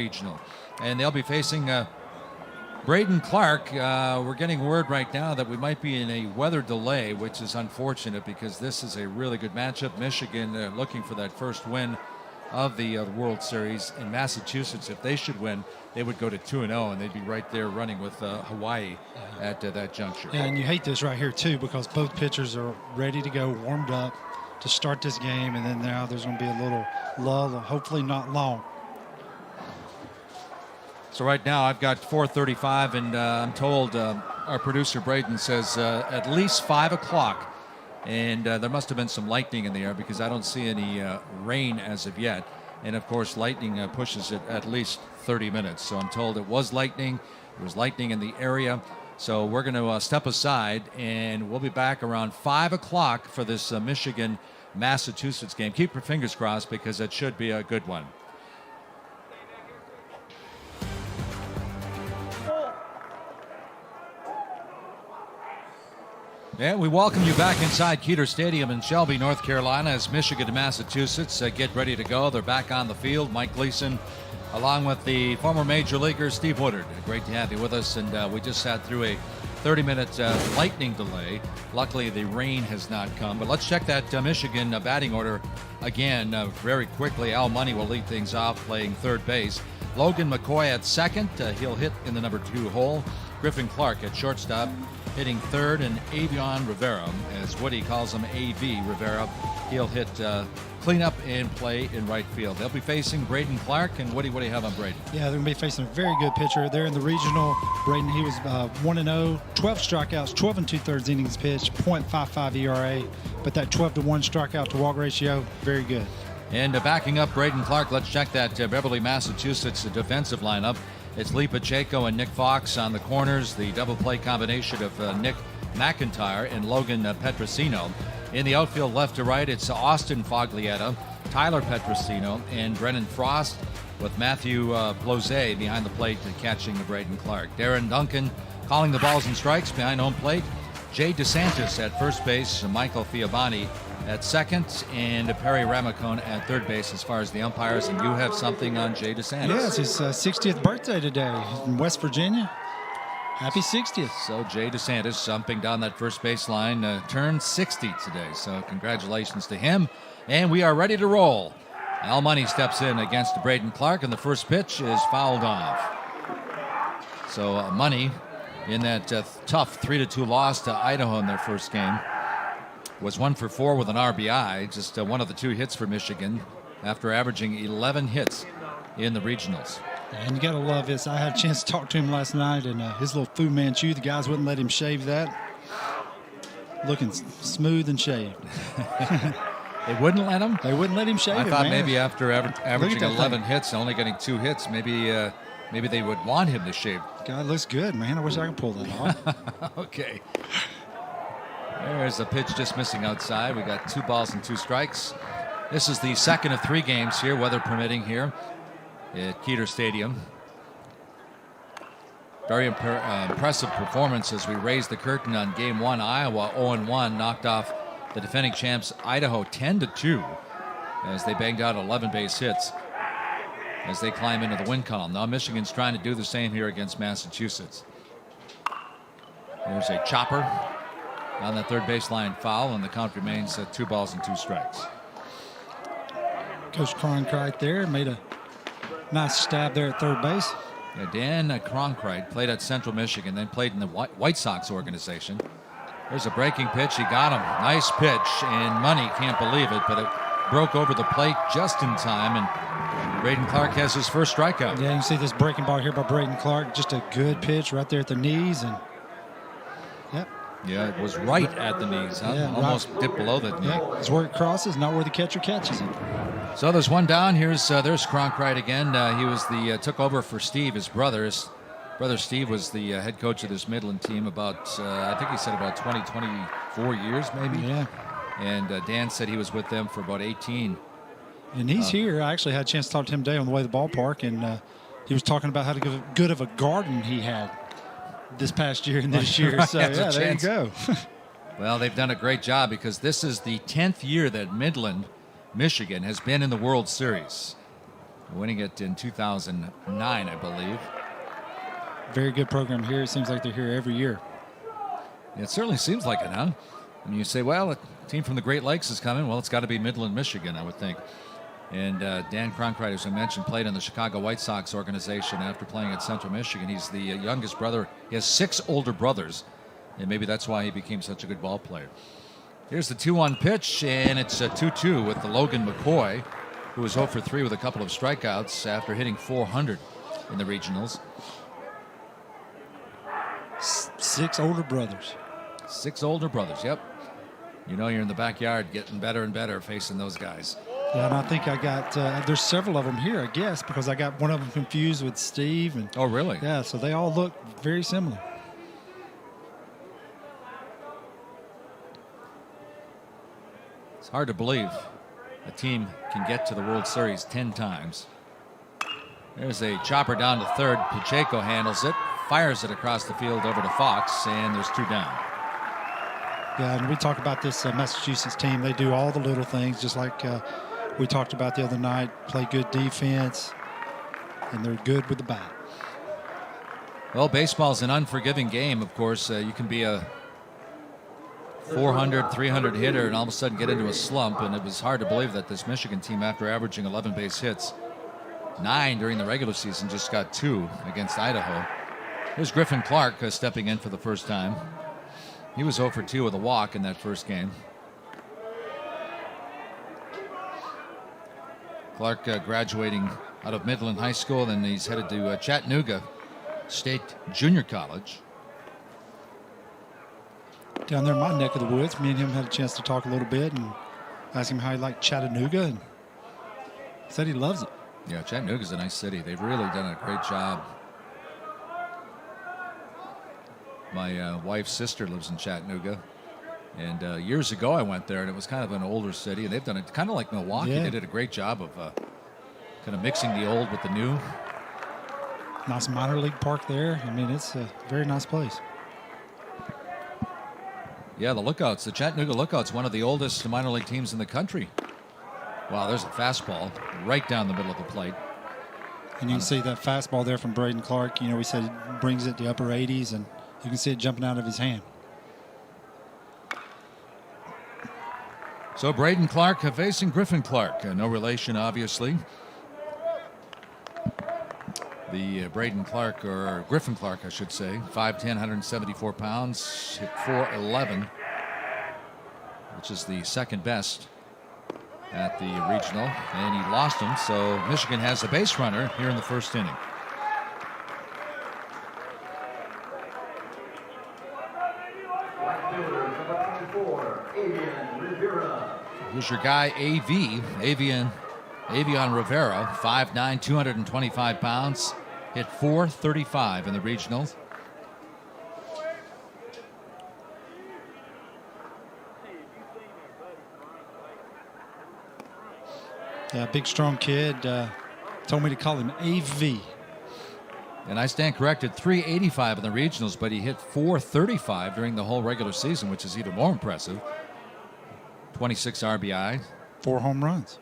Regional. And they'll be facing Braden Clark. We're getting word right now that we might be in a weather delay, which is unfortunate because this is a really good matchup. Michigan looking for that first win of the World Series. In Massachusetts, if they should win, they would go to 2-0, and they'd be right there running with Hawaii at that juncture. Yeah, and you hate this right here, too, because both pitchers are ready to go, warmed up to start this game, and then now there's going to be a little lull, hopefully not long. So right now I've got 4:35, and I'm told our producer Braden says at least 5 o'clock, and there must have been some lightning in the air because I don't see any rain as of yet. And of course, lightning pushes it at least 30 minutes. So I'm told it was lightning. There was lightning in the area. So we're going to step aside, and we'll be back around 5 o'clock for this Michigan-Massachusetts game. Keep your fingers crossed because it should be a good one. And we welcome you back inside Keeter Stadium in Shelby, North Carolina, as Michigan and Massachusetts get ready to go. They're back on the field. Mike Gleason, along with the former Major Leaguer Steve Woodard. Great to have you with us. And we just sat through a 30-minute lightning delay. Luckily, the rain has not come. But let's check that Michigan batting order again very quickly. Al Money will lead things off, playing third base. Logan McCoy at second. He'll hit in the number 2 hole. Griffin Clark at shortstop, hitting third, and Avion Rivera, as Woody calls him, A.V. Rivera, he'll hit cleanup and play in right field. They'll be facing Braden Clark. And Woody, what do you have on Braden? Yeah, they're going to be facing a very good pitcher. They're in the regional. Braden, he was 1-0, 12 strikeouts, 12 2/3 innings pitched, .55 ERA, but that 12-1 strikeout to walk ratio, very good. And backing up Braden Clark, let's check that Beverly, Massachusetts defensive lineup. It's Lee Pacheco and Nick Fox on the corners, the double play combination of Nick McIntyre and Logan Petrosino. In the outfield, left to right, it's Austin Foglietta, Tyler Petrosino, and Brennan Frost, with Matthew Blose behind the plate catching Braden Clark. Darren Duncan calling the balls and strikes behind home plate. Jay DeSantis at first base, Michael Fiabani at second, and Perry Ramacone at third base as far as the umpires. And you have something on Jay DeSantis. Yes, his 60th birthday today in West Virginia. Happy 60th. So Jay DeSantis jumping down that first base line, turned 60 today. So congratulations to him. And we are ready to roll. Al Money steps in against Braden Clark, and the first pitch is fouled off. So Money, in that tough 3-2 loss to Idaho in their first game, was 1 for 4 with an RBI, just one of the 2 hits for Michigan after averaging 11 hits in the regionals. And you got to love this. I had a chance to talk to him last night, and his little Fu Manchu, the guys wouldn't let him shave that. Looking smooth and shaved. They wouldn't let him? They wouldn't let him shave I it, thought man. maybe after averaging 11 thing. hits and only getting 2 hits, maybe they would want him to shave. Guy looks good, man. I wish I could pull that off. Okay. There's a pitch just missing outside. We got 2 balls and 2 strikes. This is the second of 3 games here, weather permitting, here at Keeter Stadium. Very impressive performance as we raise the curtain on Game 1. Iowa 0-1 knocked off the defending champs Idaho 10-2 as they banged out 11 base hits as they climb into the win column. Now Michigan's trying to do the same here against Massachusetts. There's a chopper on the third baseline foul, and the count remains at 2 balls and 2 strikes. Coach Cronkite there made a nice stab there at third base. Yeah, Dan Cronkite played at Central Michigan, then played in the White Sox organization. There's a breaking pitch. He got him. Nice pitch, and Money can't believe it, but it broke over the plate just in time, and Braden Clark has his first strikeout. Yeah, you can see this breaking ball here by Braden Clark. Just a good pitch right there at the knees, and yep. Yeah, it was right at the knees, huh? Yeah, almost dipped below the knee. Yeah, it's where it crosses, not where the catcher catches it. So there's one down. There's Cronkite again. He was took over for Steve, his brother. His brother Steve was the head coach of this Midland team about, I think he said about 24 years maybe. Yeah. And Dan said he was with them for about 18. And he's here. I actually had a chance to talk to him today on the way to the ballpark, and he was talking about how good of a garden he had this past year and this year. So, yeah, there you go. Well, they've done a great job because this is the 10th year that Midland, Michigan, has been in the World Series. winning it in 2009, I believe. Very good program here. It seems like they're here every year. It certainly seems like it, huh? And you say, well, a team from the Great Lakes is coming. Well, it's got to be Midland, Michigan, I would think. And Dan Cronkite, as I mentioned, played in the Chicago White Sox organization after playing at Central Michigan. He's the youngest brother. He has 6 older brothers, and maybe that's why he became such a good ball player. Here's the 2-1 pitch, and it's a 2-2 with the Logan McCoy, who was 0 for 3 with a couple of strikeouts after hitting 400 in the regionals. 6 older brothers. 6 older brothers, yep. You know you're in the backyard getting better and better facing those guys. Yeah, and I think I got, there's several of them here, I guess, because I got one of them confused with Steve. And Oh, really? yeah, so they all look very similar. It's hard to believe a team can get to the World Series 10 times. There's a chopper down to third. Pacheco handles it, fires it across the field over to Fox, and there's 2 down. Yeah, and we talk about this Massachusetts team. They do all the little things, just like we talked about the other night. Play good defense, and they're good with the bat. Well, baseball's an unforgiving game, of course. You can be a 400, 300 hitter and all of a sudden get into a slump, and it was hard to believe that this Michigan team, after averaging 11 base hits, 9 during the regular season, just got 2 against Idaho. Here's Griffin Clark stepping in for the first time. He was 0 for 2 with a walk in that first game. Clark graduating out of Midland High School, then he's headed to Chattanooga State Junior College. Down there in my neck of the woods, me and him had a chance to talk a little bit and ask him how he liked Chattanooga, and he said he loves it. Yeah, Chattanooga's a nice city. They've really done a great job. My wife's sister lives in Chattanooga, and years ago I went there, and it was kind of an older city, and they've done it kind of like Milwaukee. Yeah. They did a great job of kind of mixing the old with the new. Nice minor league park there. I mean, it's a very nice place. Yeah, the Lookouts, the Chattanooga Lookouts, one of the oldest minor league teams in the country. Wow, there's a fastball right down the middle of the plate. And you can see that fastball there from Braden Clark. You know, we said he brings it to upper 80s, and you can see it jumping out of his hand. So Braden Clark facing Griffin Clark. No relation, obviously. The Braden Clark, or Griffin Clark, I should say, 5'10", 174 pounds, hit .411, which is the second best at the regional, and he lost him, so Michigan has a base runner here in the first inning. Here's your guy, Avian Rivera, 5'9", 225 pounds, hit .435 in the regionals. Yeah, big, strong kid. Told me to call him AV. And I stand corrected, 385 in the regionals, but he hit .435 during the whole regular season, which is even more impressive. 26 RBI. 4 home runs.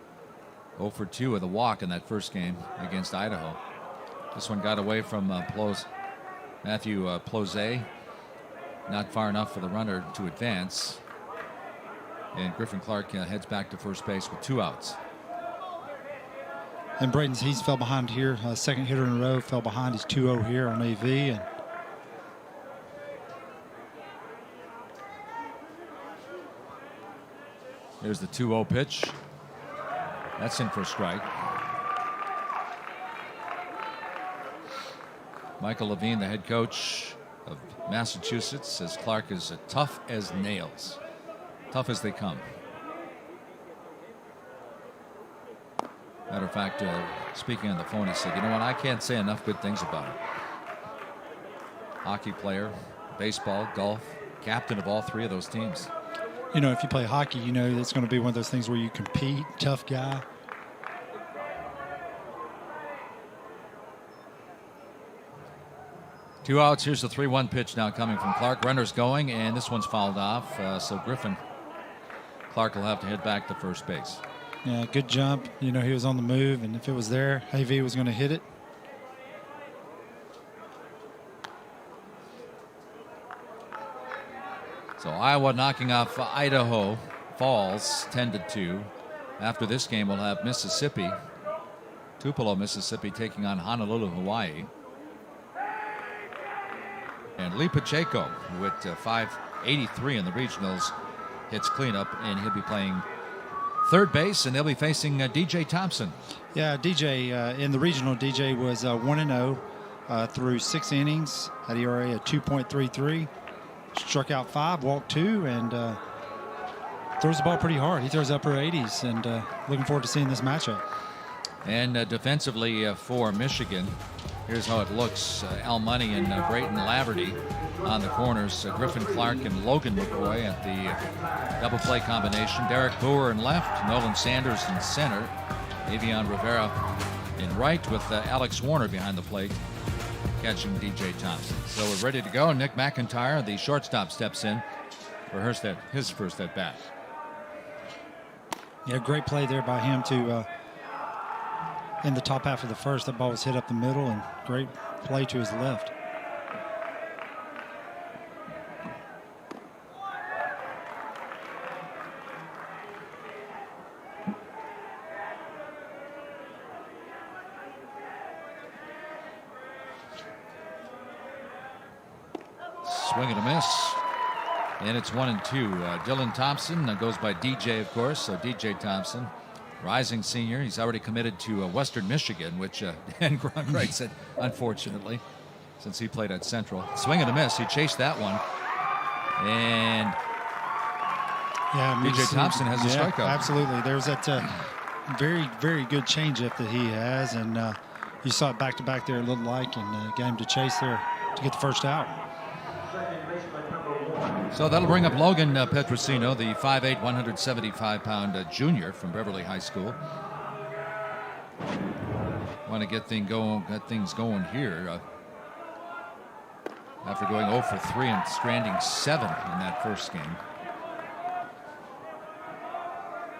0 for 2 with a walk in that first game against Idaho. This one got away from Matthew Plozet. Not far enough for the runner to advance. And Griffin Clark heads back to first base with 2 outs. And Braden's, he's fell behind here. Second hitter in a row, fell behind his 2-0 here on AV. And here's the 2-0 pitch. That's in for a strike. Michael Levine, the head coach of Massachusetts, says Clark is tough as nails. Tough as they come. Matter of fact, speaking on the phone, he said, you know what, I can't say enough good things about him. Hockey player, baseball, golf, captain of all 3 of those teams. you know, if you play hockey, you know it's going to be one of those things where you compete, tough guy. Two outs. Here's the 3-1 pitch now coming from Clark. Runners going, and this one's fouled off. So Griffin Clark will have to head back to first base. Yeah, good jump. You know, he was on the move, and if it was there, AV was going to hit it. So Iowa knocking off Idaho Falls 10-2. After this game, we'll have Mississippi, Tupelo, Mississippi, taking on Honolulu, Hawaii. And Lee Pacheco, who at 5'83" in the regionals, hits cleanup, and he'll be playing third base, and they'll be facing DJ Thompson. Yeah, DJ in the regional, DJ was 1-0 through 6 innings, had ERA at 2.33, struck out 5, walked 2, and throws the ball pretty hard. He throws upper 80s, and looking forward to seeing this matchup. And defensively for Michigan, here's how it looks. Al Money and Brayton Laverty on the corners. Griffin Clark and Logan McCoy at the double play combination. Derek Boer in left, Nolan Sanders in center, Avion Rivera in right, with Alex Warner behind the plate catching DJ Thompson. So we're ready to go. Nick McIntyre, the shortstop, steps in for his first at bat. Yeah, great play there by him to in the top half of the first. That ball was hit up the middle, and great play to his left. Swing and a miss. And it's 1-2. Dylan Thompson goes by DJ, of course. So DJ Thompson, rising senior. He's already committed to Western Michigan, which Dan Cronkite said, unfortunately, since he played at Central. Swing and a miss. He chased that one. And yeah, DJ Thompson has a strikeout. Absolutely. There's that very, very good changeup that he has. And you saw it back-to-back there, a little like, and got him to chase there to get the first out. So that'll bring up Logan Petrosino, the 5'8", 175-pound junior from Beverly High School. Want to get things going here. After going 0 for 3 and stranding 7 in that first game.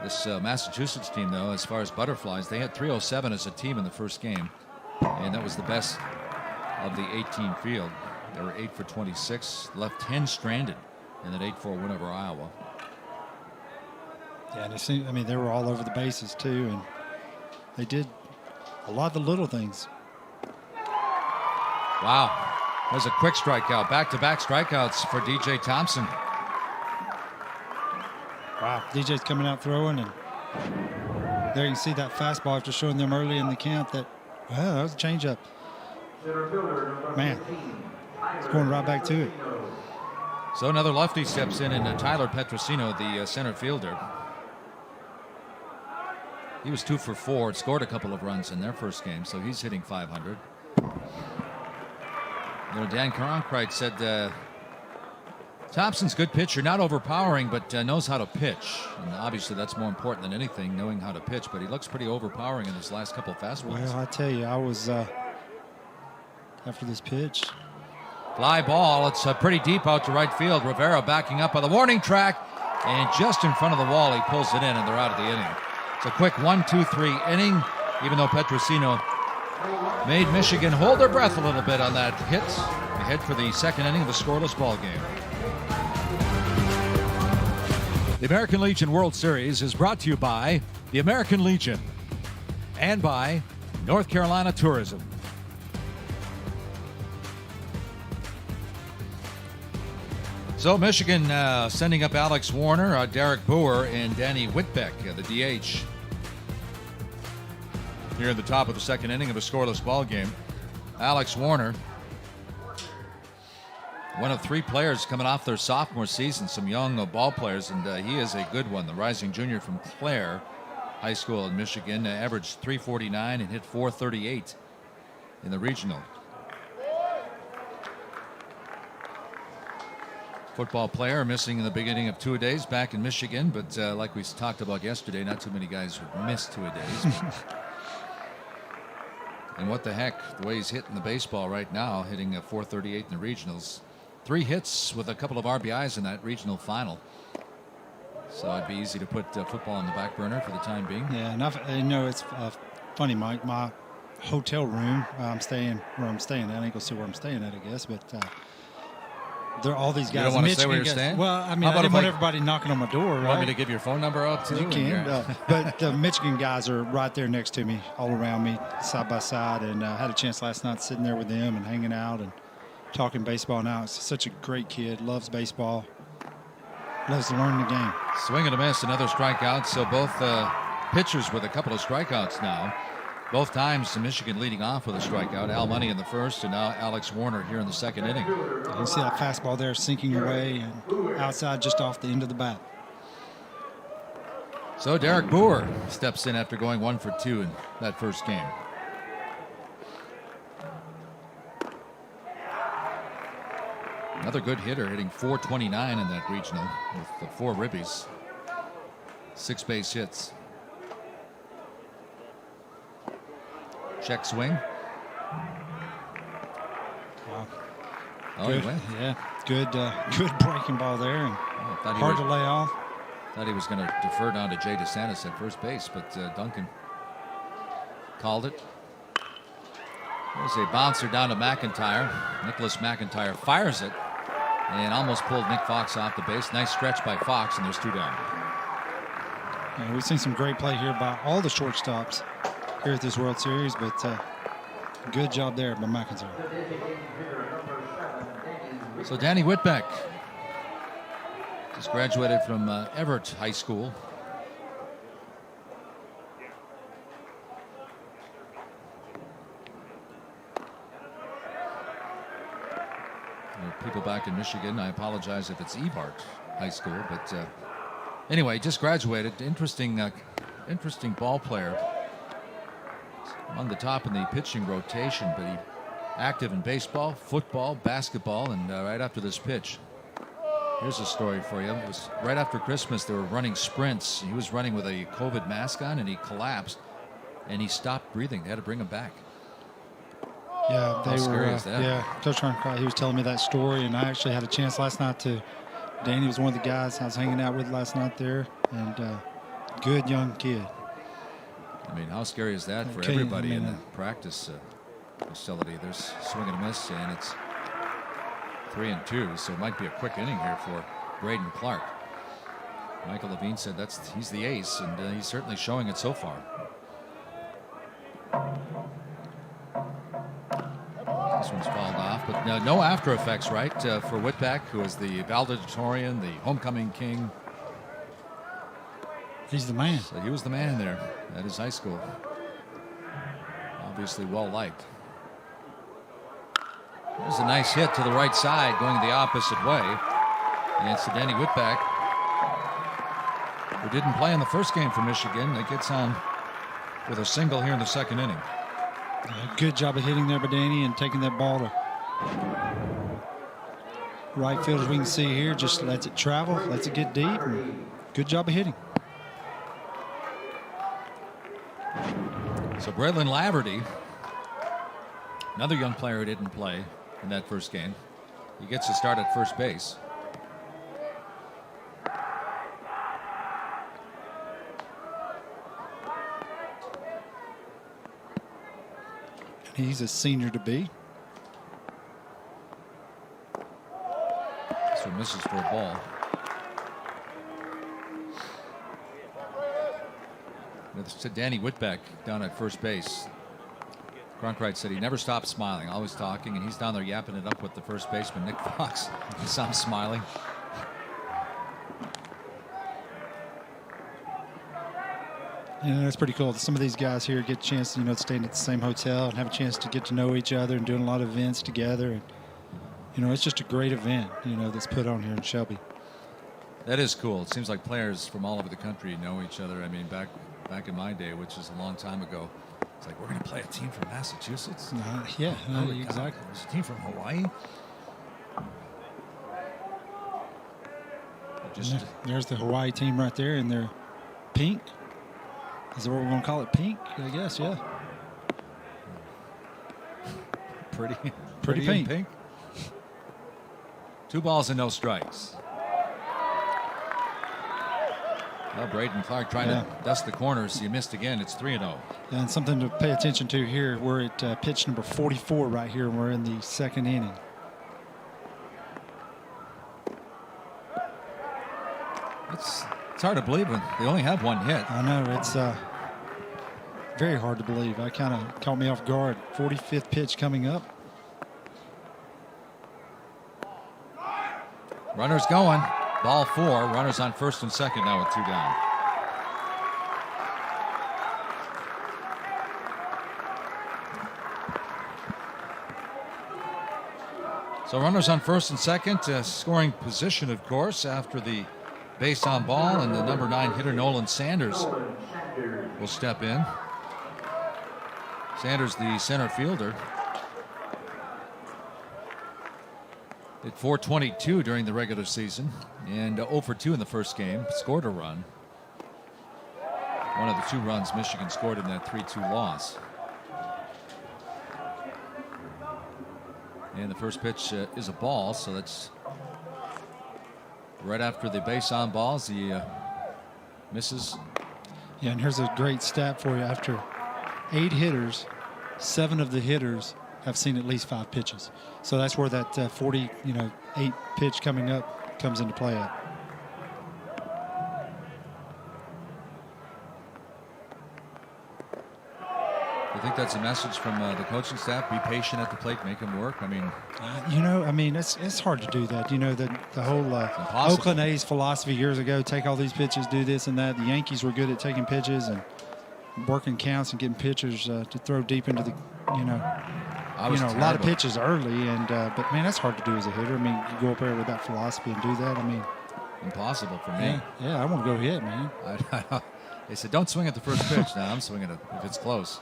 This Massachusetts team, though, as far as butterflies, they had 307 as a team in the first game, and that was the best of the 18 field. They were 8 for 26, left 10 stranded in that 8-4 win over Iowa. Yeah, and they were all over the bases too, and they did a lot of the little things. Wow, there's a quick strikeout, back-to-back strikeouts for DJ Thompson. Wow, DJ's coming out throwing, and there you can see that fastball after showing them early in the count that, wow, that was a changeup. Man, it's going right back to it. So another lefty steps in, and Tyler Petrosino, the center fielder. He was 2 for 4, scored a couple of runs in their first game, so he's hitting 500. You know, Dan Cronkite said Thompson's a good pitcher, not overpowering, but knows how to pitch. And obviously that's more important than anything, knowing how to pitch, but he looks pretty overpowering in his last couple of fastballs. Well, I tell you, I was, after this pitch. Fly ball. It's pretty deep out to right field. Rivera backing up on the warning track, and just in front of the wall, he pulls it in, and they're out of the inning. It's a quick 1-2-3 inning, even though Petrosino made Michigan hold their breath a little bit on that hit. They head for the second inning of a scoreless ball game. The American Legion World Series is brought to you by the American Legion and by North Carolina Tourism. So Michigan sending up Alex Warner, Derek Boer, and Danny Whitbeck, the DH. Here at the top of the second inning of a scoreless ball game. Alex Warner, one of 3 players coming off their sophomore season, some young ball players, and he is a good one. The rising junior from Clare High School in Michigan, averaged .349 and hit .438 in the regional. Football player missing in the beginning of two-a-days back in Michigan, but like we talked about yesterday, not too many guys would miss two-a-days. And what the heck, the way he's hitting the baseball right now, hitting a .438 in the regionals. 3 hits with a couple of RBIs in that regional final. So it'd be easy to put football on the back burner for the time being. Yeah, and it's funny, Mike. My hotel room, where I'm staying at. I ain't gonna say where I'm staying at, I guess, but they're all these guys. You don't want to say where you're guys. staying? Well, I mean, I didn't want everybody knocking on my door, right? Want me to give your phone number out too? You can, but the Michigan guys are right there next to me, all around me, side by side, and I had a chance last night sitting there with them and hanging out and talking baseball. Now, it's such a great kid, loves baseball, loves to learn the game. Swing and a miss, another strikeout. So both pitchers with a couple of strikeouts now. Both times Michigan leading off with a strikeout. Al Money in the first, and now Alex Warner here in the second inning. You see that fastball there sinking away and outside just off the end of the bat. So Derek Boer steps in after going 1 for 2 in that first game. Another good hitter, hitting .429 in that regional with the 4 ribbies. 6 base hits. Check swing. Wow. Oh, good, he went. Yeah, good breaking ball there, and hard to lay off. Thought he was going to defer down to Jay DeSantis at first base, but Duncan called it. There's a bouncer down to McIntyre. Nicholas McIntyre fires it and almost pulled Nick Fox off the base. Nice stretch by Fox, and there's 2 down. Yeah, we've seen some great play here by all the shortstops here at this World Series, but good job there by McIntyre. So Danny Whitbeck just graduated from Everett High School. People back in Michigan, I apologize if it's Evart High School, but anyway, just graduated. Interesting ball player. On the top in the pitching rotation, but he active in baseball, football, basketball, and right after this pitch, here's a story for you. It was right after Christmas. They were running sprints. He was running with a COVID mask on, and he collapsed, and he stopped breathing. They had to bring him back. Yeah, How scary is that? Yeah, Coach Ron, he was telling me that story, and I actually had a chance last night to. Danny was one of the guys I was hanging out with last night there, and good young kid. I mean, how scary is that for everybody in the practice facility? There's swing and a miss, and it's 3-2, so it might be a quick inning here for Braden Clark. Michael Levine said he's the ace, and he's certainly showing it so far. This one's fouled off, but no after effects, right, for Whitbeck, who is the valedictorian, the homecoming king. He's the man. So he was the man there at his high school. Obviously well liked. There's a nice hit to the right side going the opposite way. And it's Danny Whitbeck, who didn't play in the first game for Michigan, that gets on with a single here in the second inning. Good job of hitting there by Danny and taking that ball to right field, as we can see here. Just lets it travel, lets it get deep. And good job of hitting. So Braylon Laverty, another young player who didn't play in that first game, he gets to start at first base. He's a senior to be. This one misses for a ball. It's Danny Whitbeck down at first base. Cronkite said he never stopped smiling, always talking, and he's down there yapping it up with the first baseman, Nick Fox. He saw him smiling. Yeah, that's pretty cool. Some of these guys here get a chance, to staying at the same hotel and have a chance to get to know each other and doing a lot of events together. And, it's just a great event, that's put on here in Shelby. That is cool. It seems like players from all over the country know each other. I mean, back in my day, which is a long time ago, it's like, we're going to play a team from Massachusetts. Exactly. There's a team from Hawaii. There's the Hawaii team right there, and they're pink. Is that what we're going to call it? Pink, I guess, yeah. Pretty pink. 2 balls and no strikes. Well, Braden Clark trying to dust the corners. He missed again. It's 3-0. And something to pay attention to here. We're at pitch number 44 right here, and we're in the second inning. It's hard to believe when they only have one hit. I know, it's very hard to believe. That kind of caught me off guard. 45th pitch coming up. Runners going. Ball 4. Runners on first and second now with 2 down. So runners on first and second, scoring position, of course, after the base on ball, and the number 9 hitter Nolan Sanders will step in. Sanders, the center fielder, hit .422 during the regular season and 0 for 2 in the first game. Scored a run. One of the 2 runs Michigan scored in that 3-2 loss. And the first pitch is a ball, so that's right after the base on balls. He misses. Yeah, and here's a great stat for you. After 8 hitters, 7 of the hitters have seen at least 5 pitches. So that's where that 48 pitch coming up comes into play at. I think that's a message from the coaching staff. Be patient at the plate, make him work. I mean, it's hard to do that. The whole Oakland A's philosophy years ago: take all these pitches, do this and that. The Yankees were good at taking pitches and working counts and getting pitchers to throw deep into the, a lot of pitches early. And but man, that's hard to do as a hitter. I mean, you go up there with that philosophy and do that. I mean, impossible for me. Yeah, I want to go hit, man. They said don't swing at the first pitch. Now I'm swinging it if it's close.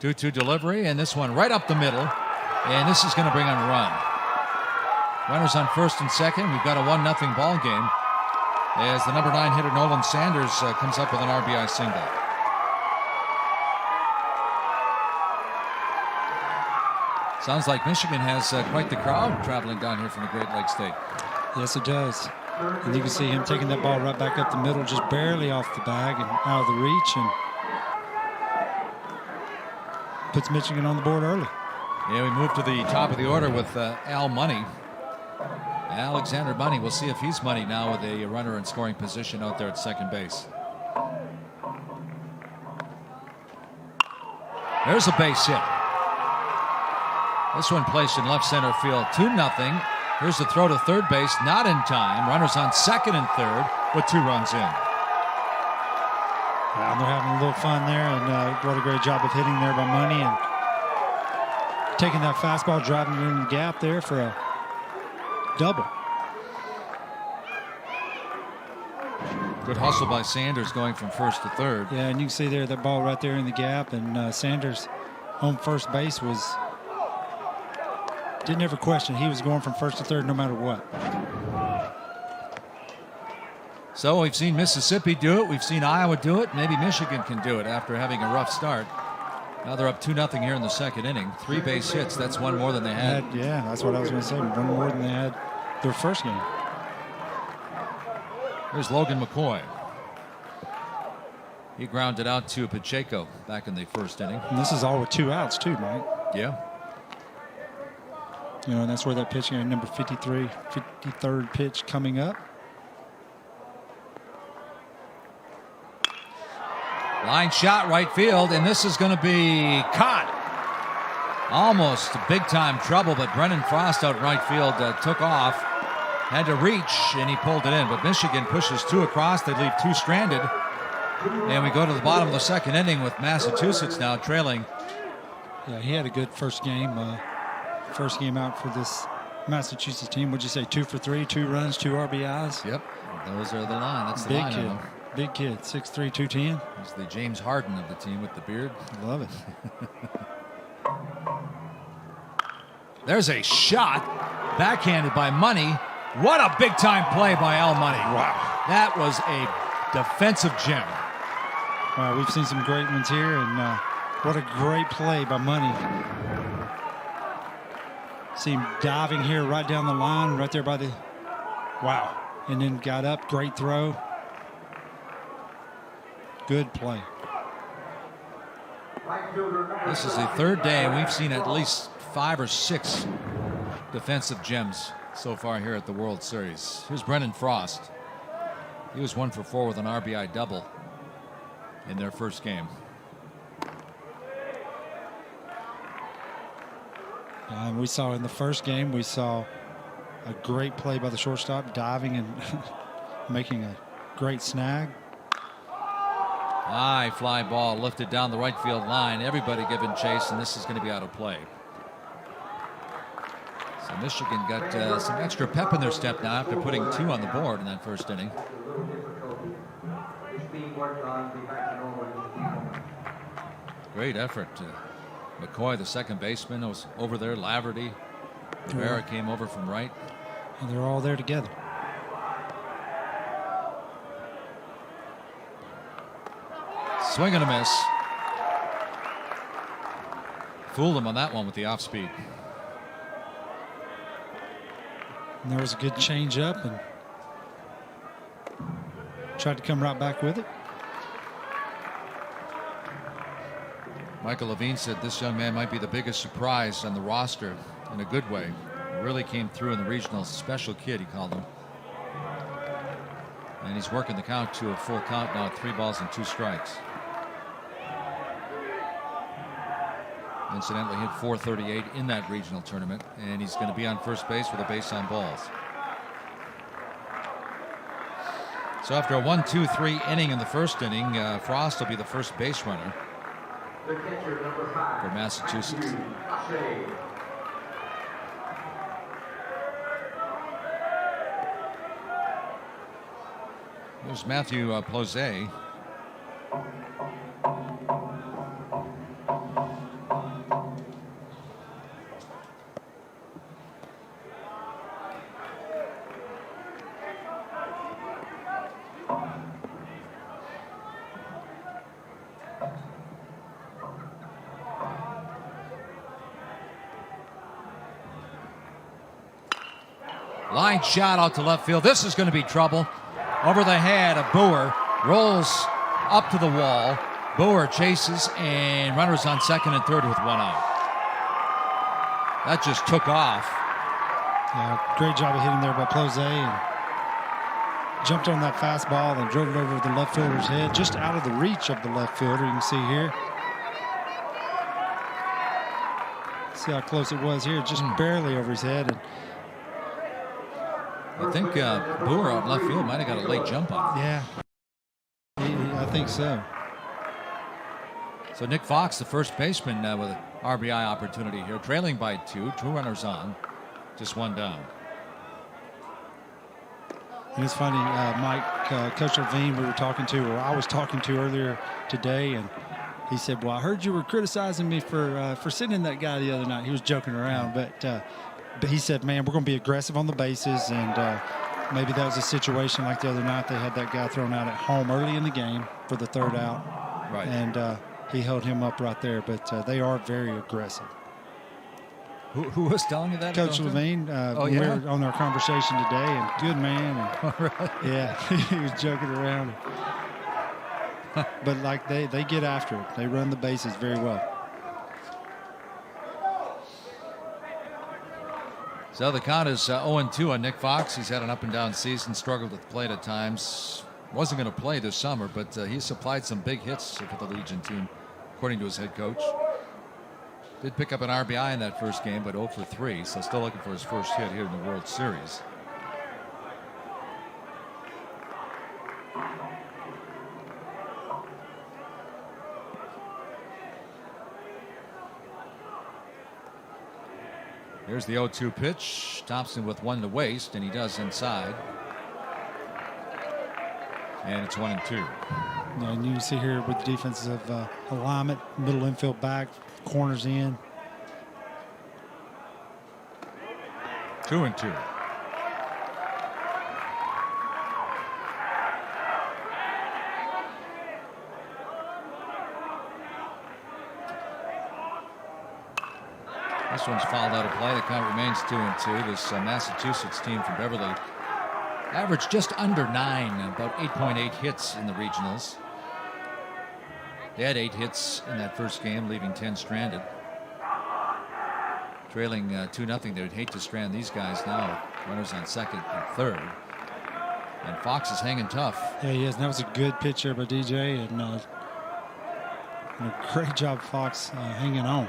2-2 delivery, and this one right up the middle, and this is going to bring on a run. Runners on first and second. We've got a 1-0 ball game as the number 9 hitter Nolan Sanders comes up with an RBI single. Sounds like Michigan has quite the crowd traveling down here from the Great Lakes State. Yes, it does. And you can see him taking that ball right back up the middle, just barely off the bag and out of the reach, and puts Michigan on the board early. Yeah, we move to the top of the order with Al Money. Alexander Money. We'll see if he's money now with a runner in scoring position out there at second base. There's a base hit. This one placed in left center field. 2-0. Here's the throw to third base. Not in time. Runners on second and third with 2 runs in. Well, they're having a little fun there, and what a great job of hitting there by Money and taking that fastball, driving it in the gap there for a double. Good hustle by Sanders going from first to third. Yeah, and you can see there that ball right there in the gap, and Sanders home first base didn't ever question. He was going from first to third no matter what. So we've seen Mississippi do it. We've seen Iowa do it. Maybe Michigan can do it after having a rough start. Now they're up 2-0 here in the second inning. 3 base hits. That's one more than they had. Yeah, that's what I was going to say. One more than they had their first game. Here's Logan McCoy. He grounded out to Pacheco back in the first inning. And this is all with 2 outs too, Mike. Yeah. And that's where that pitch, number 53, 53rd pitch coming up. Line shot right field, and this is going to be caught. Almost big-time trouble, but Brennan Frost out right field took off. Had to reach, and he pulled it in. But Michigan pushes 2 across. They leave 2 stranded. And we go to the bottom of the second inning with Massachusetts now trailing. Yeah, he had a good first game. First game out for this Massachusetts team. What'd you say, 2 for 3, 2 runs, 2 RBIs? Yep, those are the line. That's the big line. Kid. Big kid, 6'3", 210. He's the James Harden of the team with the beard. Love it. There's a shot, backhanded by Money. What a big-time play by Al Money. Wow. That was a defensive gem. Wow, we've seen some great ones here, and what a great play by Money. See him diving here right down the line, right there by the... Wow. and then got up. Great throw. Good play. This is the third day, and we've seen at least 5 or 6 defensive gems so far here at the World Series. Here's Brennan Frost. He was 1 for 4 with an RBI double in their first game. We saw in the first game, we saw a great play by the shortstop, diving and making a great snag. High fly ball lifted down the right field line. Everybody giving chase, and this is going to be out of play. So Michigan got some extra pep in their step now after putting 2 on the board in that first inning. Great effort. McCoy, the second baseman, was over there. Laverty. Rivera came over from right. And they're all there together. Swing and a miss. Fooled him on that one with the off speed. And there was a good change up and tried to come right back with it. Michael Levine said this young man might be the biggest surprise on the roster in a good way. He really came through in the regional. Special kid, he called him. And he's working the count to a full count now, 3 balls and 2 strikes. Incidentally, hit .438 in that regional tournament, and he's going to be on first base with a base on balls. So after a 1-2-3 inning in the first inning, Frost will be the first base runner for Massachusetts. There's Matthew Plozet. Line shot out to left field. This is going to be trouble. Over the head of Boer. Rolls up to the wall. Boer chases, and runners on second and third with 1 out. That just took off. Yeah, great job of hitting there by Plozet, and jumped on that fastball and drove it over the left fielder's head, just out of the reach of the left fielder. You can see here. See how close it was here, just barely over his head. And I think Boer out left field might have got a late jump on it. yeah, I think so. So Nick Fox, the first baseman, with an RBI opportunity here, trailing by 2 runners on, just 1 down. And it's funny, Mike, Coach Levine, we were talking to, or I was talking to earlier today, and he said, "Well, I heard you were criticizing me for sending that guy the other night." He was joking around, but he said, "Man, we're going to be aggressive on the bases," and maybe that was a situation like the other night. They had that guy thrown out at home early in the game for the 3rd out, Right. and he held him up right there. But they are very aggressive. Who was telling you that? Coach Levine, we were on our conversation today, and good man. And, yeah, he was joking around. But like they get after it. They run the bases very well. So the count is 0-2 on Nick Fox. He's had an up and down season, struggled with the plate at times. Wasn't going to play this summer, but he supplied some big hits for the Legion team, according to his head coach. Did pick up an RBI in that first game, but 0 for 3, so still looking for his first hit here in the World Series. Here's the 0-2 pitch. Thompson with 1 to waste, and he does inside. And it's 1-2. Yeah, and you can see here with the defensive alignment, middle infield back, corners in. 2-2. This one's fouled out of play. The count remains 2-2. This Massachusetts team from Beverly Averaged just under 9, about 8.8 hits in the regionals. They had 8 hits in that first game, leaving 10 stranded. Trailing 2-0, they would hate to strand these guys now. Runners on second and third. And Fox is hanging tough. Yeah, he is. And that was a good pitch there by DJ. And a great job, Fox, hanging on.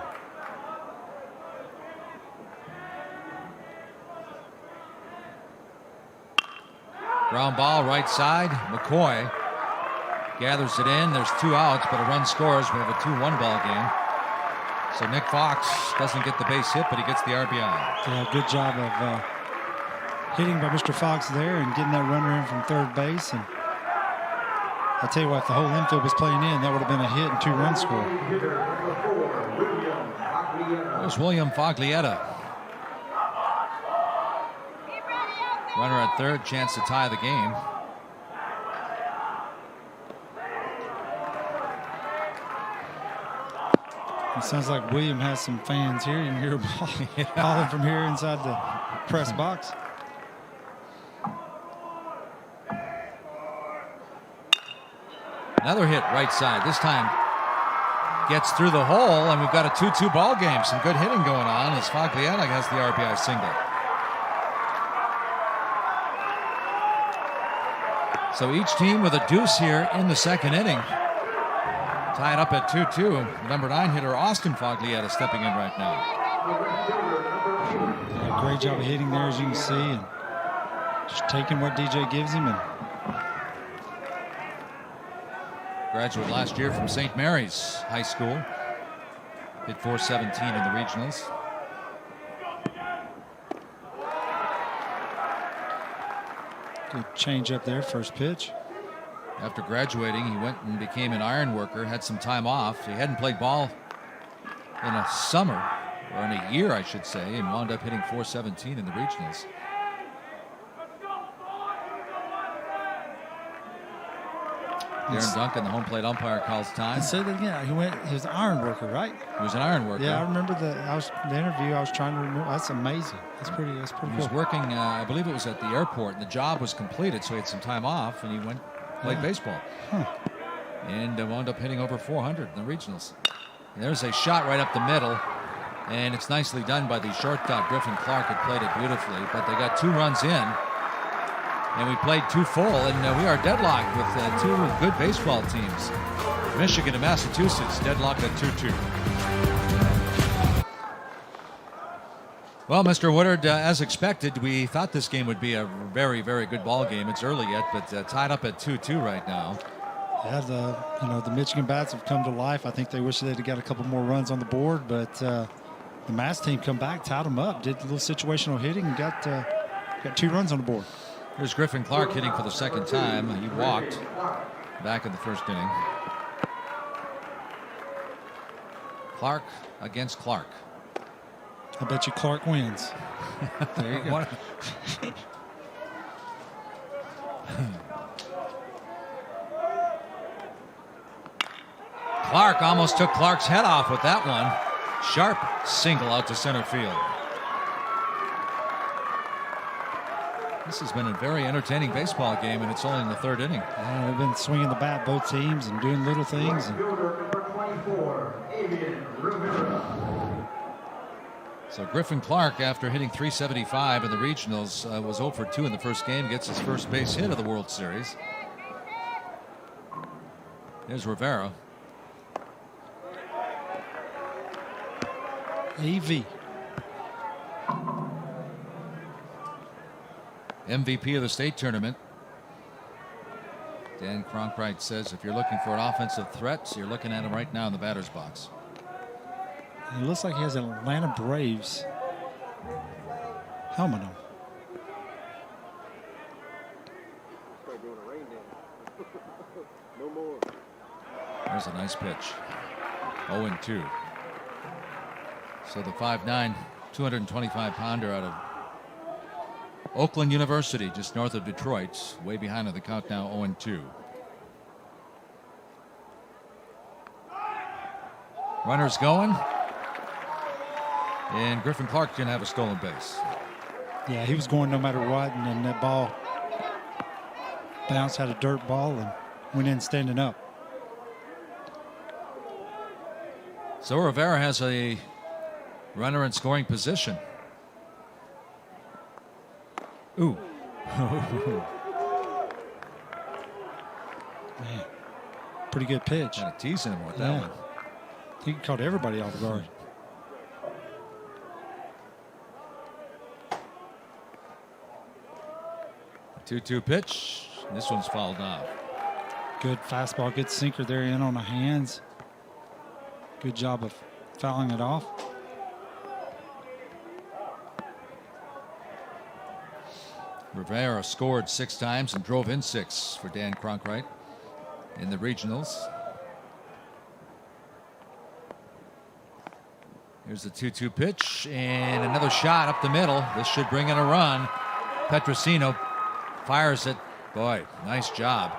Ground ball, right side. McCoy gathers it in. There's 2 outs, but a run scores. We have a 2-1 ball game. So Nick Fox doesn't get the base hit, but he gets the RBI. Yeah, good job of hitting by Mr. Fox there and getting that runner in from third base. And I tell you what, if the whole infield was playing in, that would have been a hit and 2-run score. There's William Foglietta. Runner at third, chance to tie the game. It sounds like William has some fans here. You can hear calling from here inside the press box. Another hit right side. This time gets through the hole, and we've got a 2-2 ball game. Some good hitting going on as Foglietta has the RBI single. So each team with a deuce here in the second inning. Tied up at 2-2. Number 9 hitter Austin Foglietta stepping in right now. Yeah, great job of hitting there, as you can see, and just taking what DJ gives him. And graduate last year from St. Mary's High School. Hit .417 in the regionals. Good change up there, first pitch. After graduating, he went and became an iron worker, had some time off. He hadn't played ball in a summer, or in a year, I should say, and wound up hitting .417 in the regionals. Darren Duncan, the home plate umpire, calls time. And say that again. He was an iron worker, right? He was an iron worker. Yeah, I remember the interview. I was trying to remember. That's amazing. That's pretty He cool. was working, I believe it was at the airport, and the job was completed, so he had some time off, and he went played baseball. Huh. And wound up hitting over .400 in the regionals. And there's a shot right up the middle, and it's nicely done by the shortstop. Griffin Clark had played it beautifully, but they got 2 runs in, and we played 2 full, and we are deadlocked with 2 good baseball teams. Michigan and Massachusetts deadlocked at 2-2. Well, Mr. Woodard, as expected, we thought this game would be a very, very good ball game. It's early yet, but tied up at 2-2 right now. Yeah, the Michigan bats have come to life. I think they wish they'd have got a couple more runs on the board, but the Mass team come back, tied them up, did a little situational hitting, and got 2 runs on the board. Here's Griffin Clark hitting for the second time. He walked back in the first inning. Clark against Clark. I bet you Clark wins. There you go. Clark almost took Clark's head off with that one. Sharp single out to center field. This has been a very entertaining baseball game, and it's only in the third inning. Yeah, they've been swinging the bat, both teams, and doing little things. So Griffin Clark, after hitting .375 in the regionals, was 0 for 2 in the first game, gets his first base hit of the World Series. There's Rivera. AV. MVP of the state tournament. Dan Cronkright says if you're looking for an offensive threat, you're looking at him right now in the batter's box. He looks like he has an Atlanta Braves helmet on. There's a nice pitch. 0-2. So the 5'9", 225-pounder out of Oakland University, just north of Detroit, way behind on the count now, 0-2. Runners going. And Griffin Clark didn't have a stolen base. Yeah, he was going no matter what, and then that ball bounce, had a dirt ball, and went in standing up. So Rivera has a runner in scoring position. Ooh. Man, pretty good pitch. Kind of teasing him with that one. He caught everybody off guard. The 2-2 pitch. This one's fouled off. Good fastball, good sinker there in on the hands. Good job of fouling it off. Rivera scored 6 times and drove in 6 for Dan Cronkright in the regionals. Here's the 2-2 pitch and another shot up the middle. This should bring in a run. Petrosino fires it. Boy, nice job.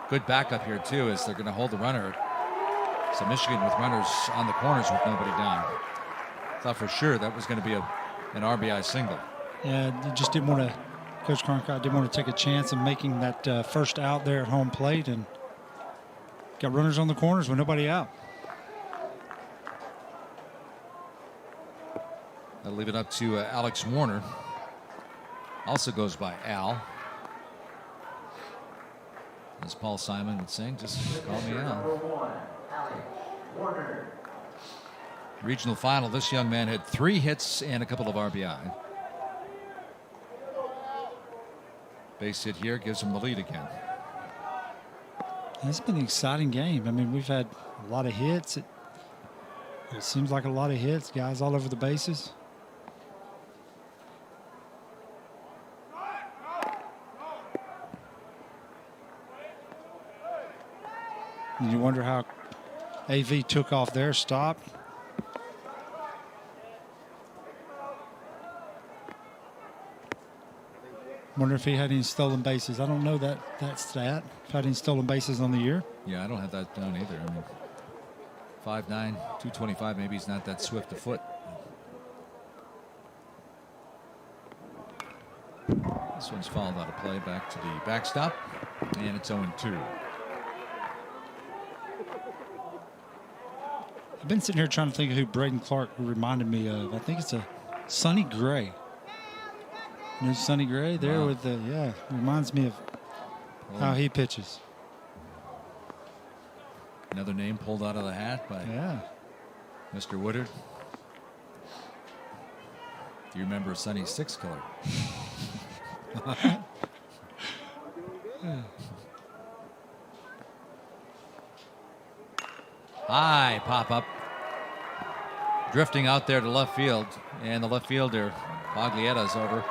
Good backup here too, as they're going to hold the runner. So Michigan with runners on the corners with nobody down. Thought for sure that was going to be an RBI single. Yeah, you just didn't want to. Coach Cronkite didn't want to take a chance of making that first out there at home plate, and got runners on the corners with nobody out. I'll leave it up to Alex Warner. Also goes by Al. As Paul Simon would sing, just call me Al. Regional final, this young man had 3 hits and a couple of RBI. Base hit here gives him the lead again. It's been an exciting game. I mean, we've had a lot of hits. It seems like a lot of hits, guys all over the bases. And you wonder how AV took off there, stopped. Wonder if he had any stolen bases. I don't know that stat. If had any stolen bases on the year. Yeah, I don't have that down either. I mean, 5'9", 225. Maybe he's not that swift of foot. This one's fouled out of play. Back to the backstop, and it's 0-2. I've been sitting here trying to think of who Braden Clark reminded me of. I think it's a Sonny Gray. You know Sonny Gray there with the, yeah, reminds me of how he pitches. Another name pulled out of the hat by Mr. Woodard. Do you remember Sonny's 6 killer? High pop up. Drifting out there to left field. And the left fielder, Baglietto's over.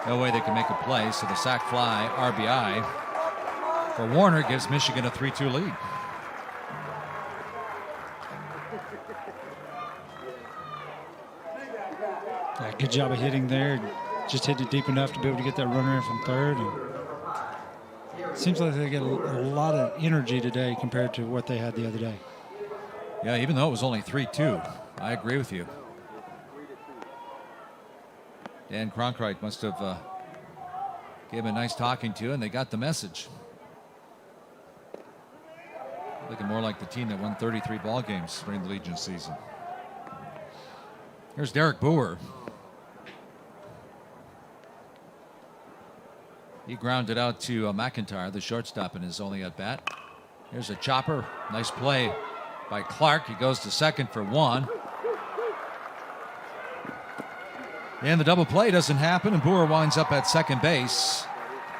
No way they can make a play, so the sac fly RBI for Warner gives Michigan a 3-2 lead. Yeah, good job of hitting there. Just hit it deep enough to be able to get that runner in from third. And it seems like they get a lot of energy today compared to what they had the other day. Yeah, even though it was only 3-2, I agree with you. Dan Cronkright must have gave him a nice talking to, and they got the message. Looking more like the team that won 33 ball games during the Legion season. Here's Derek Boer. He grounded out to McIntyre, the shortstop, in his only at bat. Here's a chopper. Nice play by Clark. He goes to second for 1. And the double play doesn't happen, and Boer winds up at second base,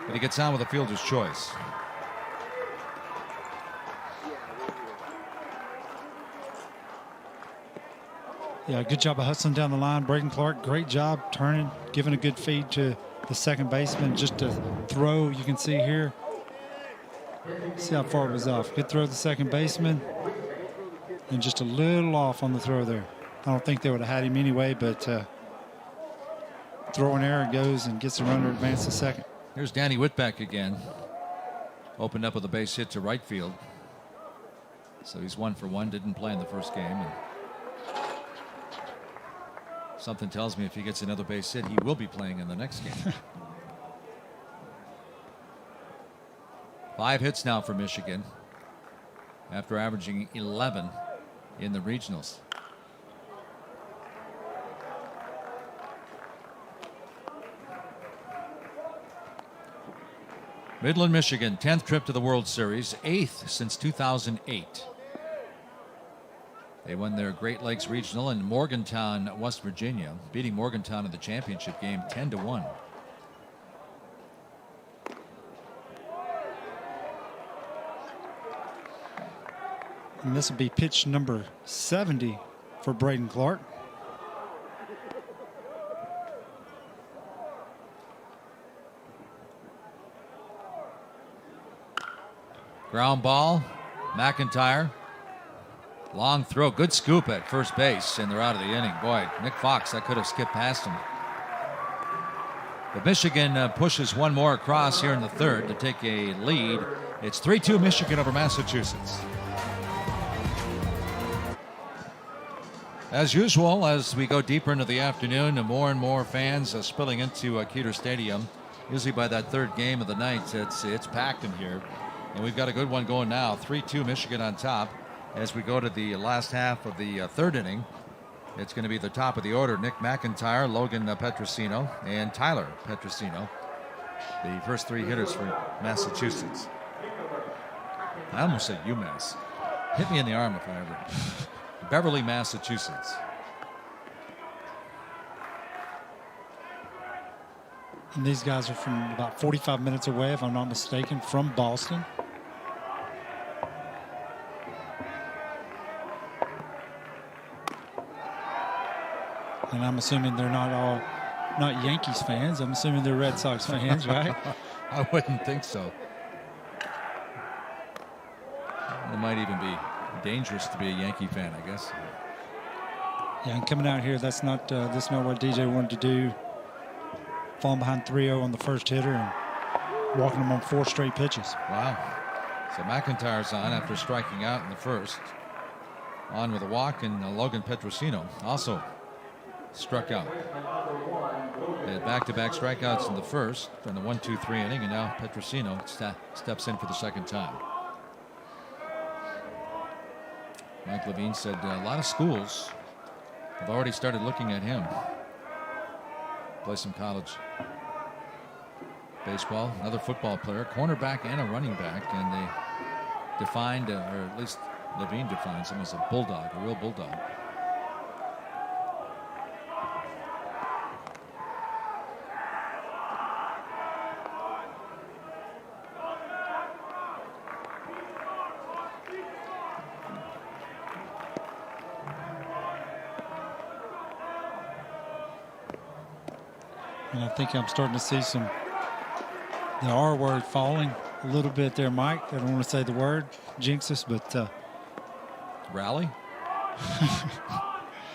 but he gets on with a fielder's choice. Yeah, good job of hustling down the line. Braden Clark, great job turning, giving a good feed to the second baseman. Just a throw, you can see here. See how far it was off. Good throw to the second baseman, and just a little off on the throw there. I don't think they would have had him anyway, but throw in error goes and gets the runner advanced to second. Here's Danny Whitbeck again. Opened up with a base hit to right field. So he's 1 for 1. Didn't play in the first game. And something tells me if he gets another base hit, he will be playing in the next game. 5 hits now for Michigan after averaging 11 in the regionals. Midland, Michigan, 10th trip to the World Series, 8th since 2008. They won their Great Lakes Regional in Morgantown, West Virginia, beating Morgantown in the championship game 10-1. And this will be pitch number 70 for Braden Clark. Ground ball, McIntyre. Long throw, good scoop at first base, and they're out of the inning. Boy, Nick Fox, that could have skipped past him. But Michigan pushes one more across here in the third to take a lead. It's 3-2 Michigan over Massachusetts. As usual, as we go deeper into the afternoon, more and more fans spilling into Keeter Stadium. Usually by that third game of the night, it's packed in here. And we've got a good one going now. 3-2 Michigan on top. As we go to the last half of the third inning, it's going to be the top of the order. Nick McIntyre, Logan Petrosino, and Tyler Petrosino. The first 3 hitters for Massachusetts. I almost said UMass. Hit me in the arm if I ever. Beverly, Massachusetts. And these guys are from about 45 minutes away, if I'm not mistaken, from Boston. And I'm assuming they're not Yankees fans. I'm assuming they're Red Sox fans, right? I wouldn't think so. It might even be dangerous to be a Yankee fan, I guess. Yeah, and coming out here, that's not what DJ wanted to do. Falling behind 3-0 on the first hitter and walking them on 4 straight pitches. Wow. So McIntyre's on after striking out in the first. On with a walk, and Logan Petrosino also struck out. They had back-to-back strikeouts in the first from the 1-2-3 inning, and now Petrosino steps in for the second time. Mike Levine said a lot of schools have already started looking at him. Play some college baseball. Another football player, cornerback and a running back, and they defined, or at least Levine defines him as a bulldog, a real bulldog. And I think I'm starting to see the R word falling a little bit there, Mike. I don't want to say the word, jinx us, but Rally?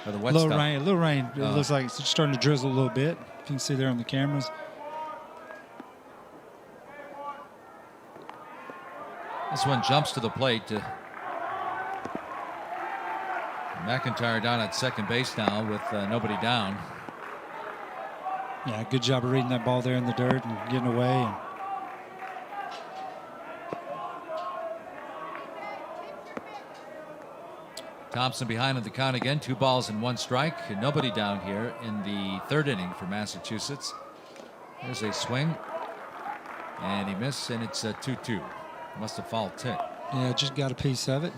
Or the wet little stuff? rain. It looks like it's starting to drizzle a little bit. If you can see there on the cameras. This one jumps to the plate. McIntyre down at second base now with nobody down. Yeah, good job of reading that ball there in the dirt and getting away. Thompson behind in the count again. 2 balls and 1 strike. Nobody down here in the third inning for Massachusetts. There's a swing. And he missed, and it's a 2-2. Must have fouled tick. Yeah, just got a piece of it.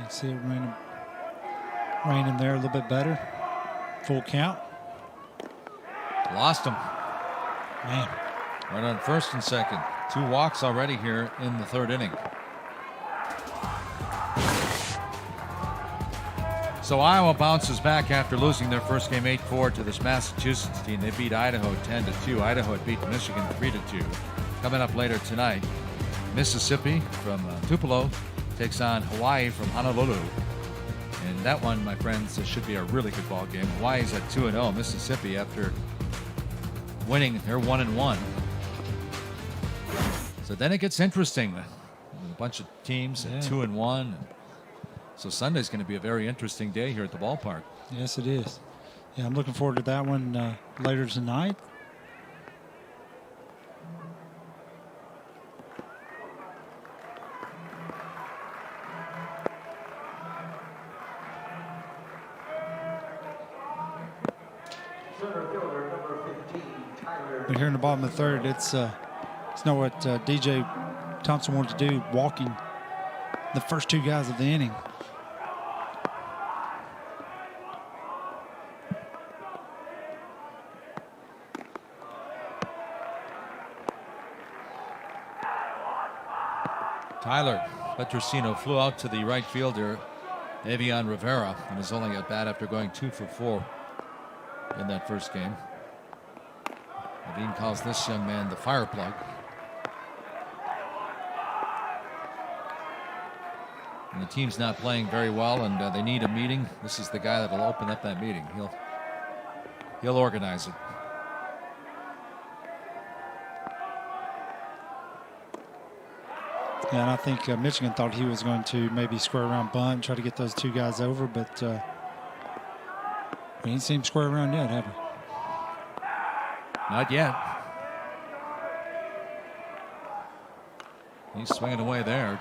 See it raining there a little bit better. Full count. Lost him. Man. Right on first and second. 2 walks already here in the third inning. So Iowa bounces back after losing their first game 8-4 to this Massachusetts team. They beat Idaho 10-2. Idaho had beaten Michigan 3-2. Coming up later tonight, Mississippi from Tupelo takes on Hawaii from Honolulu. And that one, my friends, should be a really good ball game. Hawaii's at 2-0. Mississippi, after winning, they're 1-1. So then it gets interesting. A bunch of teams at 2-1. So Sunday's going to be a very interesting day here at the ballpark. Yes, it is. Yeah, I'm looking forward to that one later tonight. But here in the bottom of the third, it's not what DJ Thompson wanted to do, walking the first two guys of the inning. Tyler Petrosino flew out to the right fielder, Avian Rivera, and is only at bat after going 2 for 4 in that first game. Levine calls this young man the fire plug. And the team's not playing very well, and they need a meeting. This is the guy that will open up that meeting. He'll organize it. Yeah, and I think Michigan thought he was going to maybe square around bunt, try to get those two guys over, but we ain't seen him square around yet, have we? Not yet. He's swinging away there.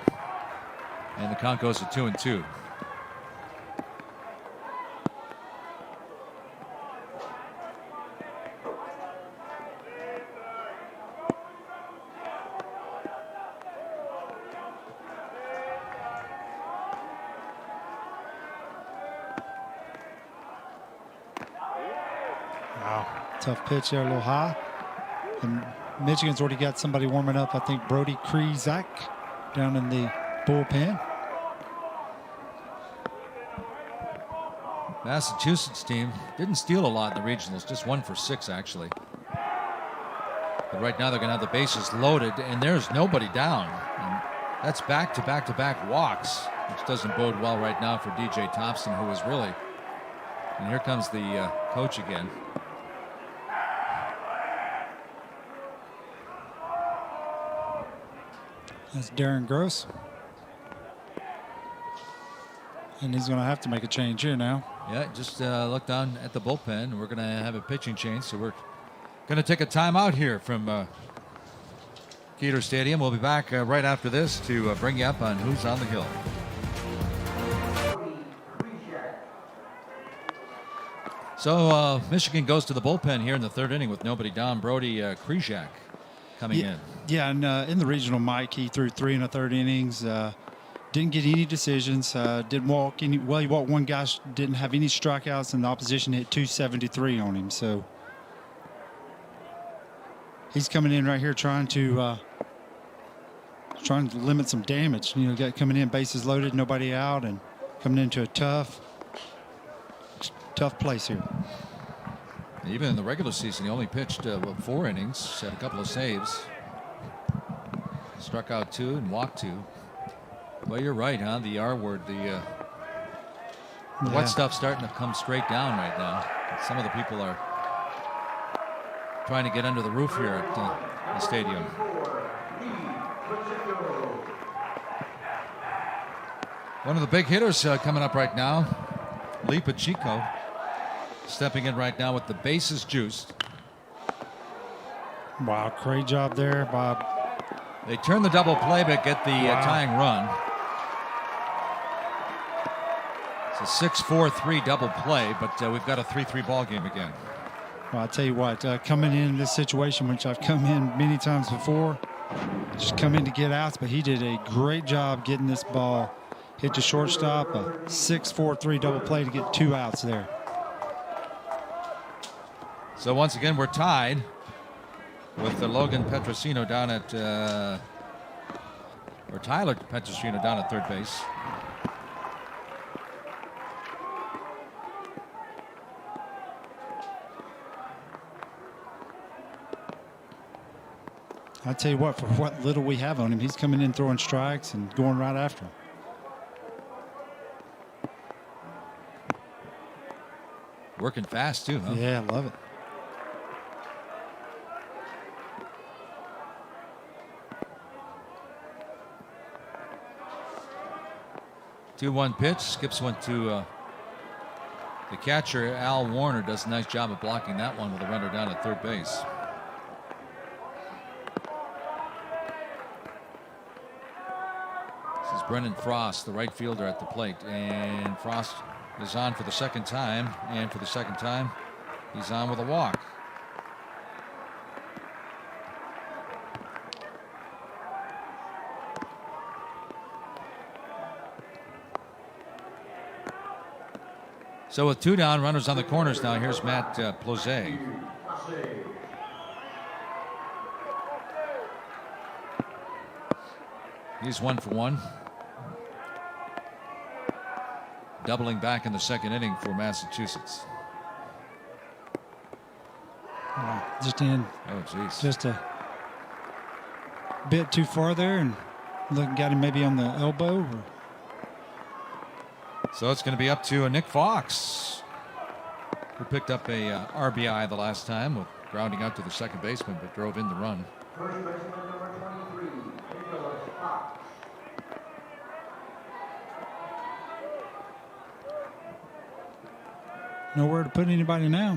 And the count goes to 2-2. Wow. Tough pitch there, a little high. And Michigan's already got somebody warming up. I think Brody Krezak down in the bullpen. Massachusetts team didn't steal a lot in the regionals, just 1 for 6 actually. But right now they're going to have the bases loaded, and there's nobody down. And that's back-to-back walks, which doesn't bode well right now for DJ Thompson, who is really. And here comes the coach again. That's Darren Gross. And he's going to have to make a change here now. Yeah, just look down at the bullpen. We're going to have a pitching change, so we're going to take a timeout here from Keeter Stadium. We'll be back right after this to bring you up on Who's on the Hill. So Michigan goes to the bullpen here in the third inning with nobody down. Brody Krezak coming in. Yeah, and in the regional, Mike, he threw 3 1/3 innings. Didn't get any decisions. Didn't walk any. Well, he walked one guy. Didn't have any strikeouts, and the opposition hit 273 on him. So he's coming in right here trying to limit some damage. You know, got coming in bases loaded, nobody out, and coming into a tough place here. Even in the regular season, he only pitched 4 innings, had a couple of saves, struck out 2 and walked 2. Well, you're right, huh? The R word, the wet stuff starting to come straight down right now. Some of the people are trying to get under the roof here at the stadium. One of the big hitters coming up right now, Lee Pacheco, stepping in right now with the bases juiced. Wow, great job there, Bob. They turn the double play but get the tying run. It's a 6-4-3 double play, but we've got a 3-3 ball game again. Well, I'll tell you what, coming in this situation, which I've come in many times before, just come in to get outs, but he did a great job getting this ball hit to shortstop, a 6-4-3 double play to get 2 outs there. So once again, we're tied with Logan Petrosino down at, or Tyler Petrosino down at third base. I tell you what, for what little we have on him, he's coming in throwing strikes and going right after him. Working fast, too, huh? Yeah, I love it. 2-1 pitch. Skips one to the catcher. Al Warner does a nice job of blocking that one with a runner down at third base. This is Brennan Frost, the right fielder at the plate. And Frost is on for the second time. And for the second time, he's on with a walk. So with 2 down, runners on the corners now. Here's Matt Plose. He's 1 for 1. Doubling back in the second inning for Massachusetts. Just in. Oh, geez. Just a bit too far there, and got him maybe on the elbow. So it's going to be up to Nick Fox, who picked up a RBI the last time with grounding out to the second baseman, but drove in the run. First baseman number 23, Nicholas Fox. Nowhere to put anybody now.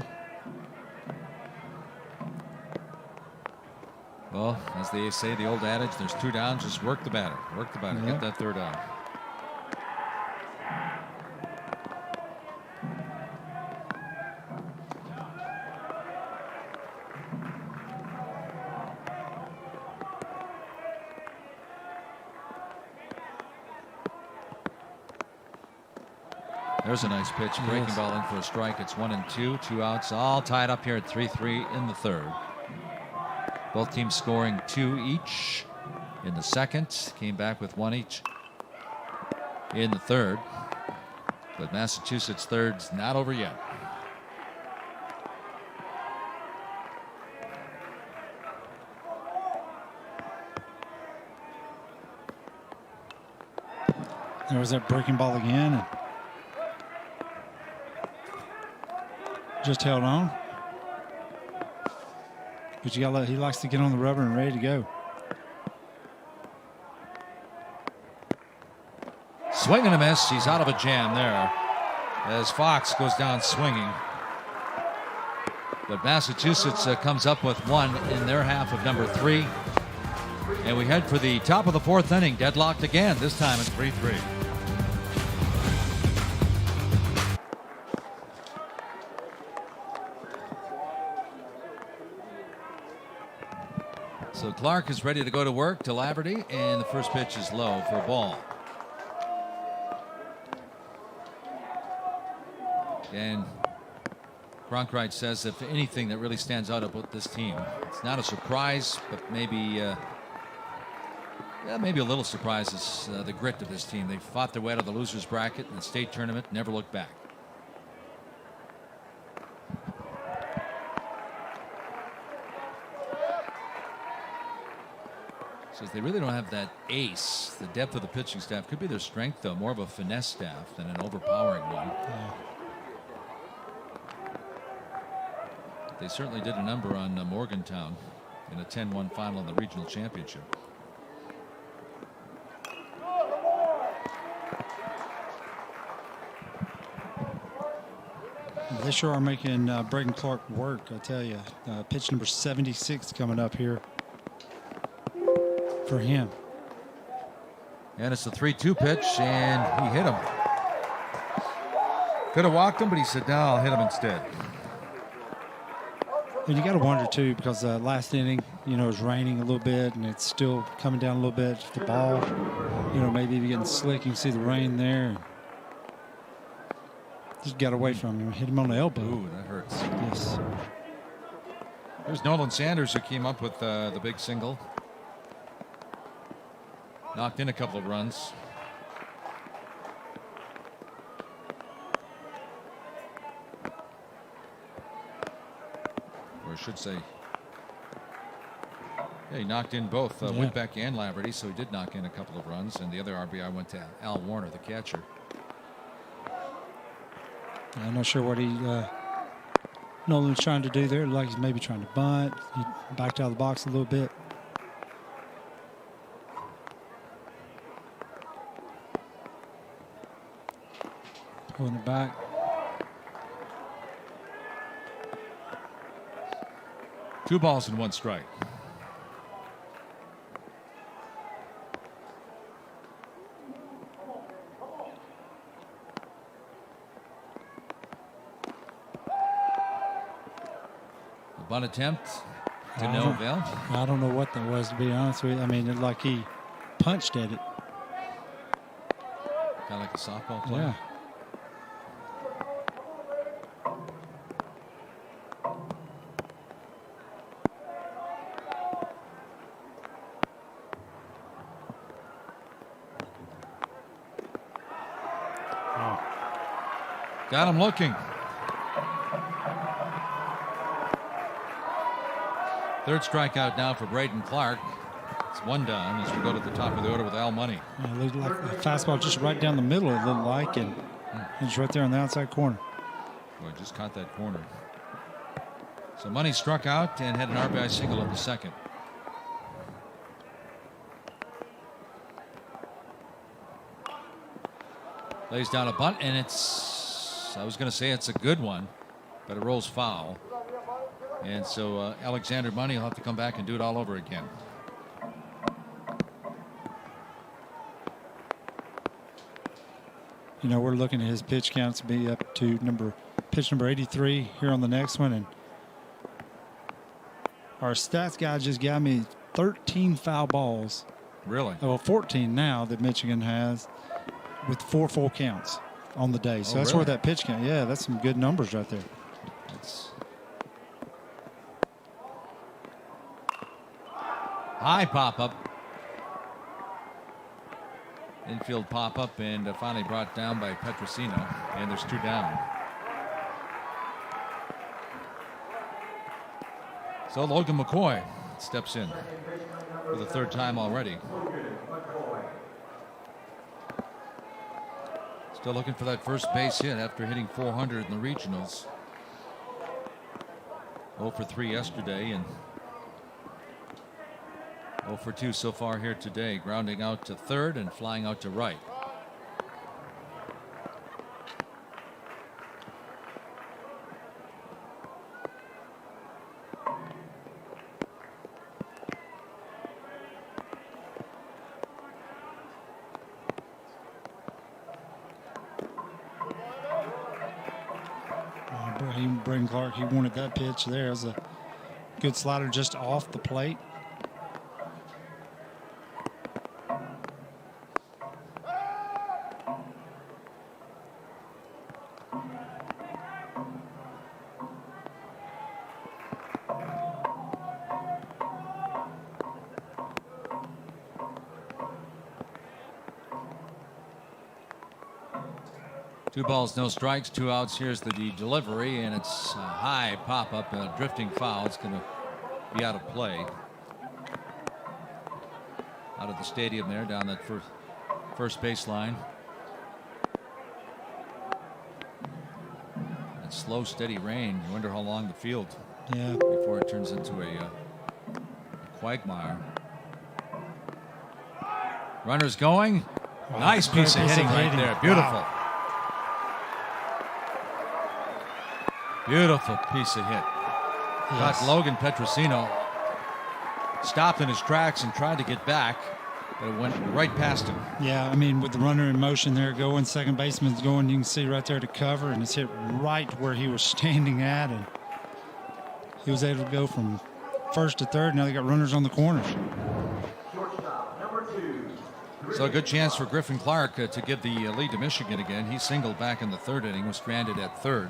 Well, as they say, the old adage, there's 2 down, just work the batter. Work the batter. Yeah. Get that third out. There's a nice pitch. Breaking ball in for a strike. It's 1-2. 2 outs. All tied up here at 3-3 in the third. Both teams scoring 2 each in the second. Came back with 1 each in the third. But Massachusetts third's not over yet. There was that breaking ball again. And just held on. But you got he likes to get on the rubber and ready to go. Swing and a miss. He's out of a jam there as Fox goes down swinging. But Massachusetts comes up with 1 in their half of number 3. And we head for the top of the 4th inning, deadlocked again, this time at 3-3. So Clark is ready to go to work to Laverty, and the first pitch is low for a ball. And Cronkite says if anything that really stands out about this team, it's not a surprise, but maybe maybe a little surprise is the grit of this team. They fought their way out of the losers bracket in the state tournament, never looked back. Says they really don't have that ace. The depth of the pitching staff could be their strength, though. More of a finesse staff than an overpowering one. Yeah. They certainly did a number on Morgantown in a 10-1 final in the regional championship. They sure are making Braden Clark work, I tell you. Pitch number 76 coming up here for him. And it's a 3-2 pitch, and he hit him. Could have walked him, but he said, no, I'll hit him instead. And you got to wonder, too, because last inning, it was raining a little bit, and it's still coming down a little bit. The ball, maybe getting slick. You can see the rain there. Just got away from him. Hit him on the elbow. Ooh, that hurts. Yes. There's Nolan Sanders, who came up with the big single. Knocked in a couple of runs. Or I should say, yeah, he knocked in both Whitbeck and Laverty, so he did knock in a couple of runs, and the other RBI went to Al Warner, the catcher. I'm not sure what he Nolan's trying to do there. Like he's maybe trying to bunt. He backed out of the box a little bit. Pulling it back. Two balls and one strike. The bunt attempt to no avail. I don't know what that was, to be honest with you. I mean, it's like he punched at it. Kind of like a softball player. Yeah. Got him looking. Third strikeout now for Braden Clark. It's one down as we go to the top of the order with Al Money. Yeah, it looked like a fastball just right down the middle, it looked like, and it's right there on the outside corner. Boy, just caught that corner. So Money struck out and had an RBI single in the second. Lays down a bunt, and I was going to say it's a good one, but it rolls foul. And so Alexander Money will have to come back and do it all over again. You know, we're looking at his pitch counts to be up to pitch number 83 here on the next one. And our stats guy just got me 13 foul balls. Really? Well, 14 now that Michigan has with 4 full counts on the day. So that's really? where that pitch count. Yeah, that's some good numbers right there. It's high pop up. Infield pop up and finally brought down by Petrosino. And there's 2 down. So Logan McCoy steps in for the 3rd time already. Still looking for that first base hit after hitting 400 in the regionals. 0 for 3 yesterday and 0 for 2 so far here today. Grounding out to third and flying out to right. Braden Clark, he wanted that pitch there. It was a good slider just off the plate. Two balls, no strikes, 2 outs. Here's the delivery, and it's a high pop up and a drifting foul. It's going to be out of play. Out of the stadium there, down that first baseline. That slow, steady rain. You wonder how long the field. Yeah. Before it turns into a quagmire. Runners going. Wow, Nice piece of hitting right there. Beautiful. Wow. Beautiful piece of hit. Yes. Got Logan Petrosino stopped in his tracks and tried to get back, but it went right past him. Yeah, I mean, with the runner in motion there going, second baseman's going, you can see right there to cover, and it's hit right where he was standing at, and he was able to go from first to third. Now they got runners on the corners. Shortstop, number 2. So a good chance for Griffin Clark to give the lead to Michigan again. He singled back in the 3rd inning, was stranded at third.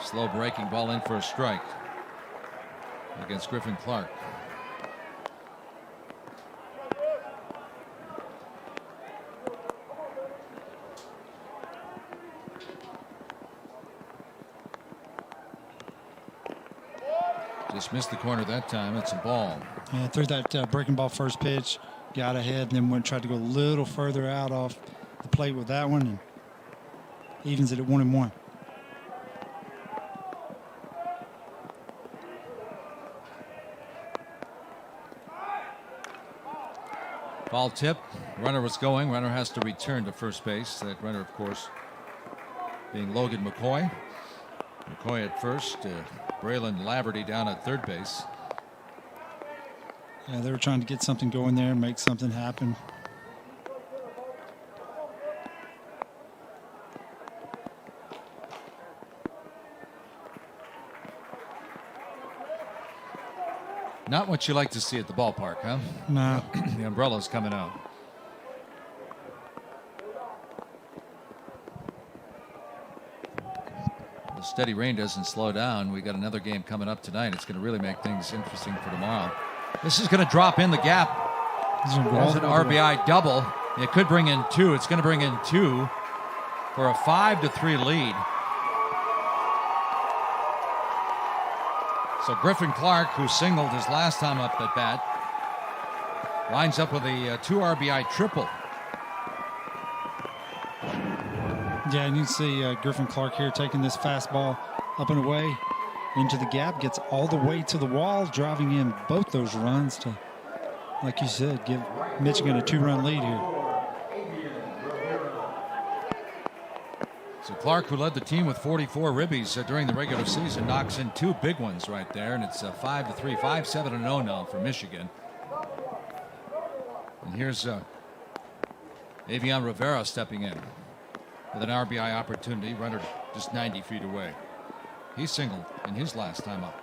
Slow breaking ball in for a strike against Griffin Clark. Just missed the corner that time. It's a ball. And threw that breaking ball first pitch, got ahead, and then tried to go a little further out off the plate with that one, and evens it at 1-1. Ball tip. Runner was going. Runner has to return to first base. That runner, of course, being Logan McCoy. McCoy at first. Braylon Laverty down at third base. Yeah, they were trying to get something going there, make something happen. Not what you like to see at the ballpark, huh? No. The umbrella's coming out. The steady rain doesn't slow down. We got another game coming up tonight. It's going to really make things interesting for tomorrow. This is going to drop in the gap. There's an RBI double. It could bring in 2. It's going to bring in 2 for a 5-3 lead. So Griffin Clark, who singled his last time up at bat, lines up with a 2 RBI triple. Yeah, and you can see Griffin Clark here taking this fastball up and away into the gap, gets all the way to the wall, driving in both those runs to, like you said, give Michigan a 2-run lead here. So Clark, who led the team with 44 ribbies during the regular season, knocks in 2 big ones right there, and it's 5-3, 5-7-0 now for Michigan. And here's Avian Rivera stepping in with an RBI opportunity, runner just 90 feet away. He singled in his last time up.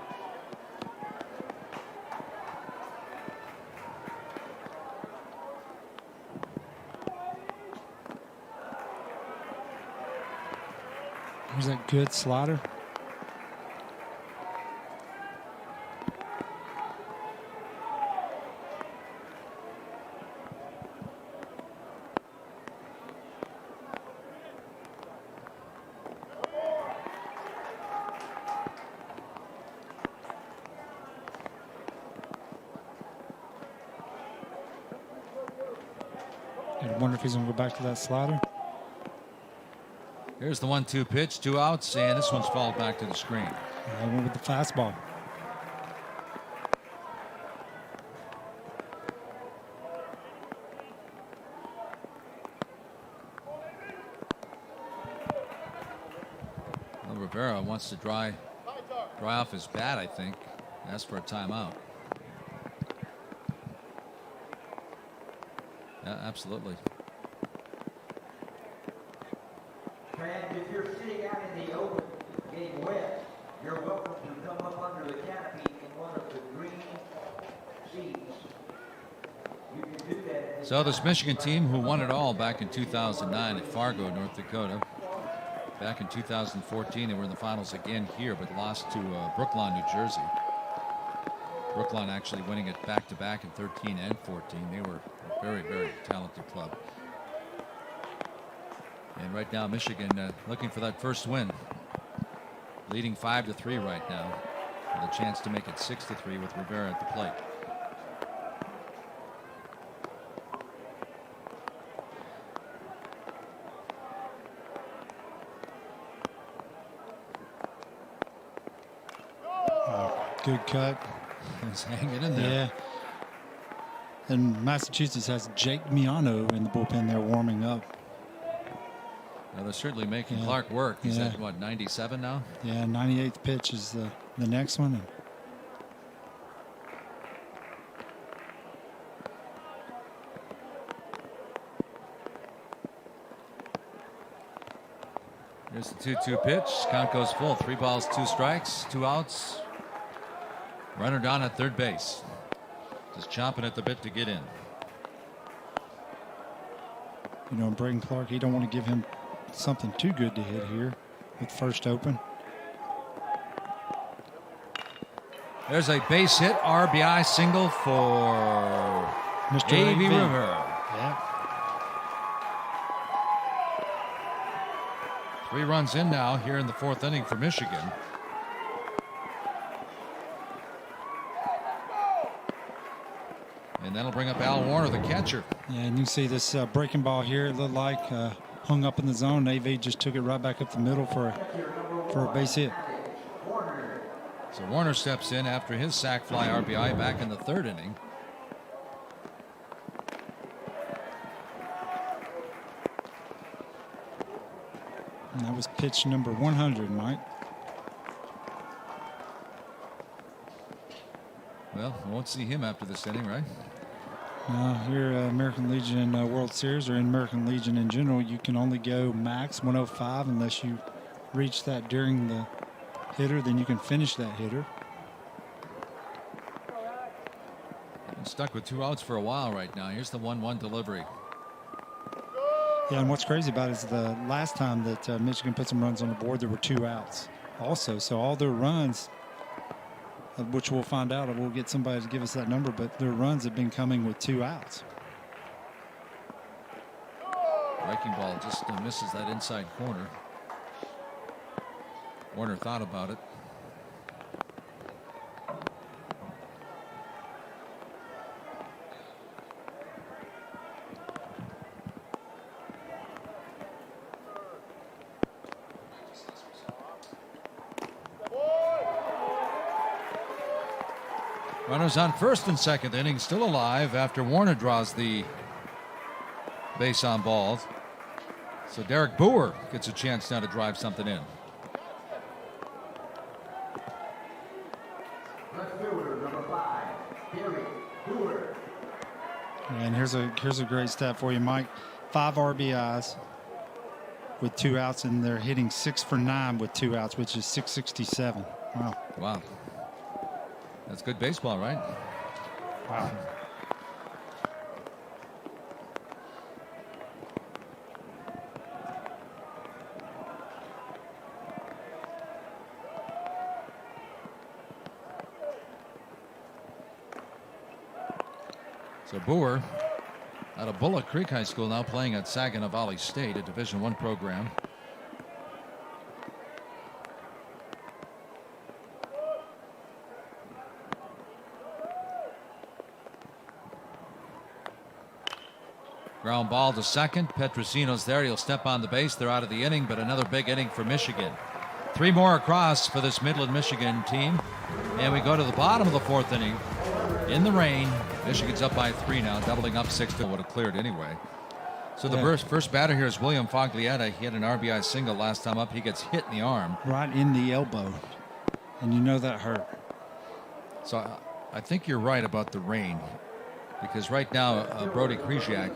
Here's that good slider. I wonder if he's going to go back to that slider. Here's the 1-2 pitch, 2 outs, and this one's fouled back to the screen. I went with the fastball. Well, Rivera wants to dry off his bat, I think. Ask for a timeout. Yeah, absolutely. Fans, if you're sitting out in the open getting wet, you're welcome to come up under the canopy in one of the green seats. You can do that. So this Michigan team who won it all back in 2009 at Fargo, North Dakota. Back in 2014, they were in the finals again here, but lost to Brookline, New Jersey. Brookline actually winning it back-to-back in 13 and 14. They were a very, very talented club. And right now, Michigan looking for that first win. Leading 5-3 right now, with a chance to make it 6-3 with Rivera at the plate. Good cut. He's hanging in there. Yeah. And Massachusetts has Jake Miano in the bullpen there warming up. Now they're certainly making Clark work. He's at, what, 97 now? Yeah, 98th pitch is the next one. Here's the 2-2 pitch. Count goes full. 3 balls, 2 strikes, 2 outs. Runner down at third base. Just chomping at the bit to get in. You know, Braden Clark, you don't want to give him something too good to hit here with first open. There's a base hit, RBI single for Mr. A.V. Rivera. Rivera. 3 runs in now here in the 4th inning for Michigan. And that'll bring up Al Warner, the catcher. Yeah, and you see this breaking ball here. It looked like hung up in the zone. AV just took it right back up the middle for a base hit. So Warner steps in after his sac fly RBI back in the third inning. And that was pitch number 100, Mike. Well, we won't see him after this inning, right? Here, American Legion World Series, or in American Legion in general, you can only go max 105 unless you reach that during the hitter. Then you can finish that hitter. Been stuck with 2 outs for a while right now. Here's the 1-1 delivery. Yeah, and what's crazy about it is the last time that Michigan put some runs on the board, there were 2 outs also. So all their runs, which we'll find out, we'll get somebody to give us that number, but their runs have been coming with 2 outs. Breaking ball just misses that inside corner. Warner thought about it. Runners on first and second, inning still alive after Warner draws the base on balls. So Derek Boer gets a chance now to drive something in. And here's a great stat for you, Mike. 5 RBIs with 2 outs, and they're hitting 6 for 9 with 2 outs, which is .667. Wow. Wow. That's good baseball, right? Wow. So Boer out of Bullock Creek High School, now playing at Saginaw Valley State, a Division I program. Ground ball to second. Petrosino's there. He'll step on the base. They're out of the inning, but another big inning for Michigan. 3 more across for this Midland, Michigan team. And we go to the bottom of the 4th inning. In the rain, Michigan's up by 3 now, doubling up 6 to would have cleared anyway. So the first batter here is William Foglietta. He had an RBI single last time up. He gets hit in the arm. Right in the elbow. And you know that hurt. So I think you're right about the rain. Because right now, Brody Krzyzak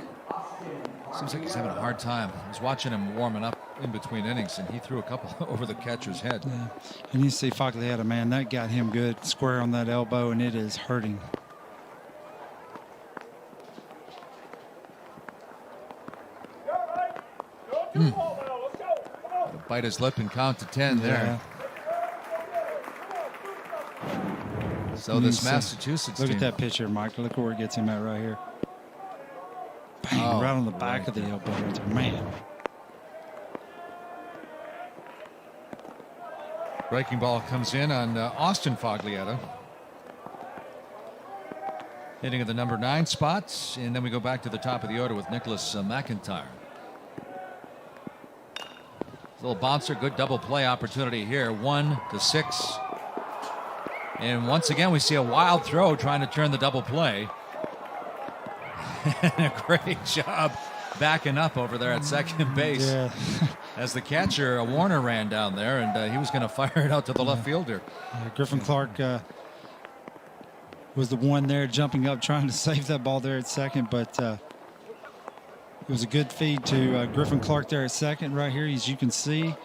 seems like he's having a hard time. I was watching him warming up in between innings, and he threw a couple over the catcher's head. Yeah. And you see Foglietta, man, that got him good. Square on that elbow, and it is hurting. Bite his lip and count to 10 there. So this Massachusetts look team. at that pitch here, Mike. Look where it gets him at right here. Bang, right on the back of the elbow right there. Man. Breaking ball comes in on Austin Foglietta. Hitting at the number 9 spots, and then we go back to the top of the order with Nicholas McIntyre. Little bouncer, good double play opportunity here. 1-6. And once again, we see a wild throw trying to turn the double play. And a great job backing up over there at second base. Yeah. As the catcher, Warner, ran down there, and he was going to fire it out to the left fielder. Griffin Clark was the one there jumping up trying to save that ball there at second, but it was a good feed to Griffin Clark there at second right here, as you can see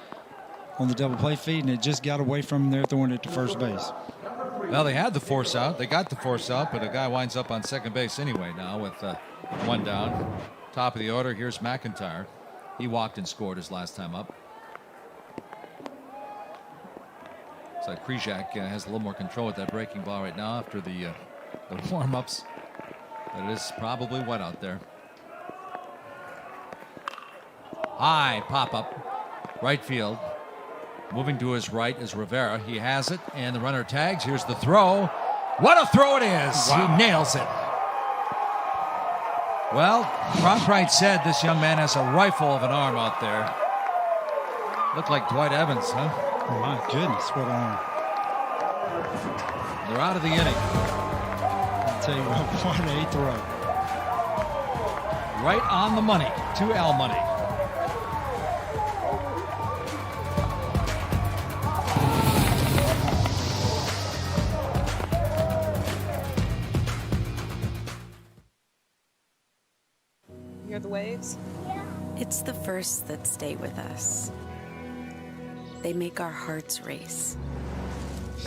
on the double play feed, and it just got away from him there throwing it to first base. Well, they had the force out. They got the force out, but a guy winds up on second base anyway now with 1 down. Top of the order, here's McIntyre. He walked and scored his last time up. So Krzyzak has a little more control with that breaking ball right now after the warm-ups. But it is probably wet out there. High pop-up, right field. Moving to his right is Rivera. He has it, and the runner tags. Here's the throw. What a throw it is! Wow. He nails it. Well, Cronpright said this young man has a rifle of an arm out there. Looked like Dwight Evans, huh? Oh my goodness, what arm. They're out of the inning. I'll tell you what a throw. Right on the money to Al Money. Hear the waves? It's the first that stay with us. They make our hearts race,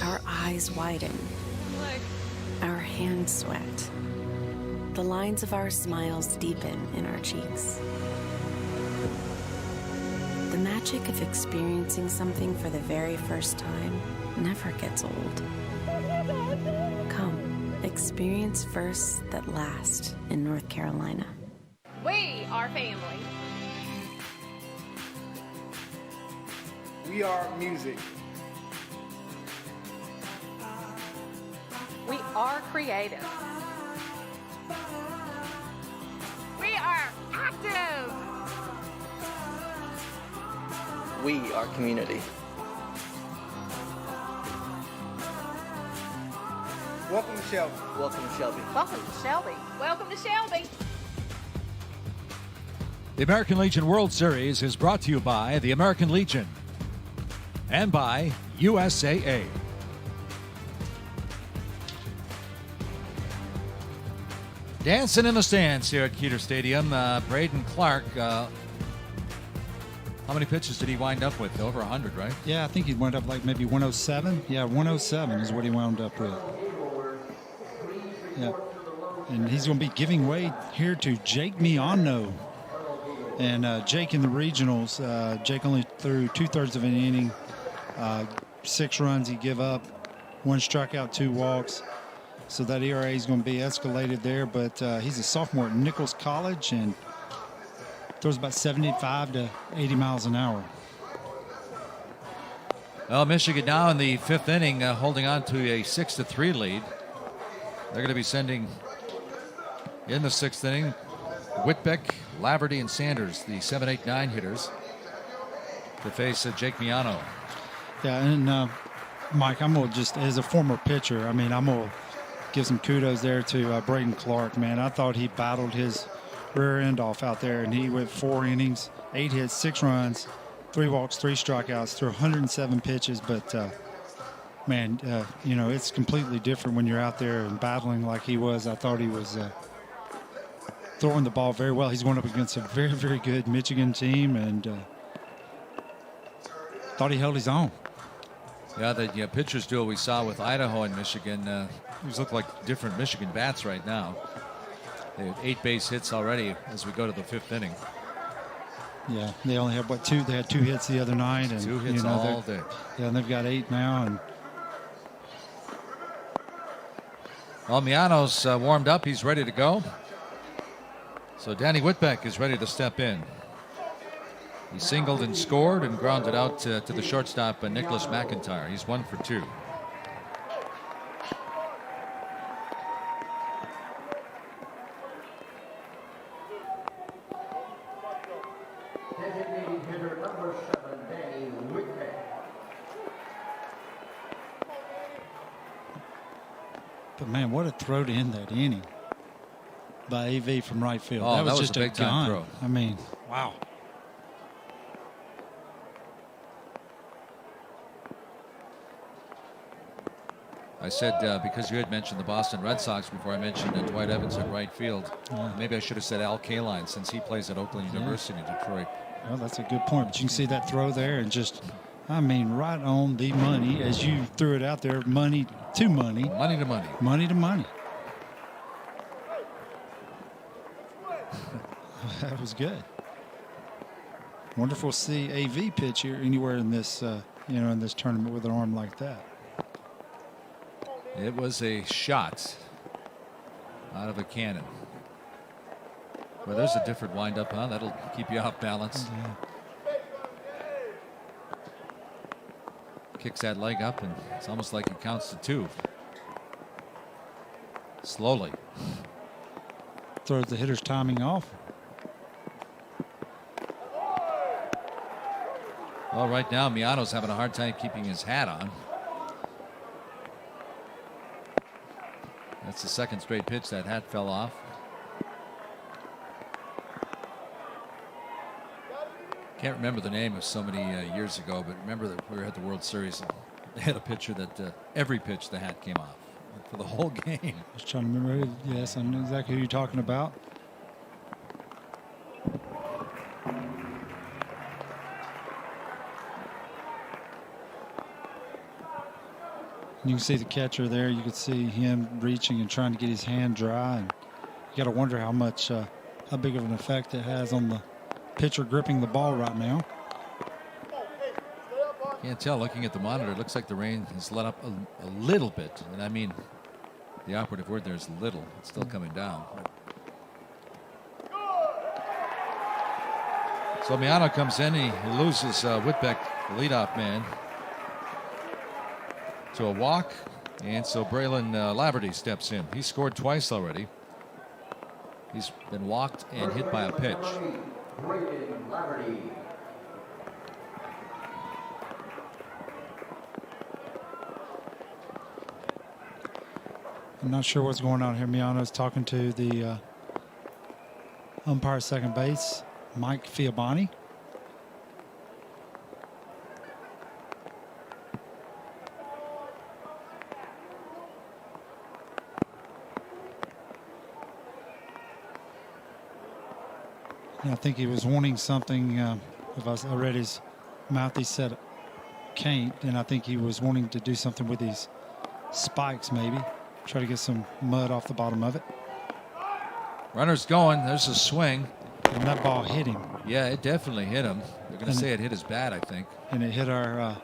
our eyes widen, our hands sweat. The lines of our smiles deepen in our cheeks. The magic of experiencing something for the very first time never gets old. Come, experience firsts that last in North Carolina. We are family. We are music. We are creative. We are active. We are community. Welcome to Shelby. Welcome to Shelby. Welcome to Shelby. Welcome to Shelby. The American Legion World Series is brought to you by the American Legion and by USAA. Dancing in the stands here at Keeter Stadium, Braden Clark. How many pitches did he wind up with? Over 100, right? Yeah, I think he wound up like maybe 107. Yeah, 107 is what he wound up with. Yeah. And he's going to be giving way here to Jake Miano. And Jake in the regionals, Jake only threw 2/3 of an inning, 6 runs he give up, 1 strikeout, 2 walks. So that ERA is going to be escalated there, but he's a sophomore at Nichols College and throws about 75 to 80 miles an hour. Well, Michigan now in the 5th inning, holding on to a 6-3 lead. They're going to be sending in the 6th inning Whitbeck, Laverty, and Sanders, the 7, 8, 9 hitters, to face Jake Miano. Yeah, and Mike, I'm going to just, as a former pitcher, I mean, I'm going to give some kudos there to Braden Clark, man. I thought he battled his rear end off out there, and he went 4 innings, 8 hits, 6 runs, 3 walks, 3 strikeouts, threw 107 pitches. But, man, you know, it's completely different when you're out there and battling like he was. I thought he was throwing the ball very well. He's going up against a very, very good Michigan team, and thought he held his own. Yeah, the pitchers duel we saw with Idaho and Michigan, these look like different Michigan bats right now. They have 8 base hits already as we go to the 5th inning. Yeah, they only have, 2? They had 2 hits the other night. And, 2 hits you know, all day. Yeah, and they've got 8 now. And well, Miano's warmed up. He's ready to go. So Danny Whitbeck is ready to step in. He singled and scored and grounded out to the shortstop, Nicholas McIntyre. He's 1 for 2. Designated hitter number 7, Danny Whitbeck. But man, what a throw to end that inning by AV from right field. Oh, that was just a big time gun. throw. I mean, wow. I said because you had mentioned the Boston Red Sox before, I mentioned Dwight Evans at right field. Maybe I should have said Al Kaline since he plays at Oakland University in Detroit. Well, that's a good point. But you can see that throw there and just, I mean, right on the money as you threw it out there. Money to money. Money to money. Money to money. That was good. Wonderful to see AV pitch here anywhere in this, you know, in this tournament with an arm like that. It was a shot out of a cannon. Well, there's a different windup, huh? That'll keep you off balance. Kicks that leg up, and it's almost like it counts to 2. Slowly. throws the hitter's timing off. Well, right now, Miano's having a hard time keeping his hat on. That's the second straight pitch that hat fell off. Can't remember the name of somebody years ago, but remember that we were at the World Series and they had a pitcher that every pitch the hat came off for the whole game. I was trying to remember who. Yes, I know exactly who you're talking about. You can see the catcher there. You could see him reaching and trying to get his hand dry. And you got to wonder how much, how big of an effect it has on the pitcher gripping the ball right now. Can't tell looking at the monitor. It looks like the rain has let up a little bit. And I mean, the operative word there is little. It's still coming down. So Miano comes in. He loses Whitbeck, the leadoff man, to a walk. And so Braylon Laverty steps in. He scored twice already. He's been walked and hit by a pitch. Braylon Laverty. I'm not sure what's going on here. Miano's talking to the umpire second base, Mike Fiabani. I think he was wanting something. If I read his mouth, he said can't, and I think he was wanting to do something with these spikes, maybe try to get some mud off the bottom of it. Runner's going. There's a swing, and that ball hit him. Yeah, it definitely hit him. They're going to say it hit his bat, I think. And it hit our.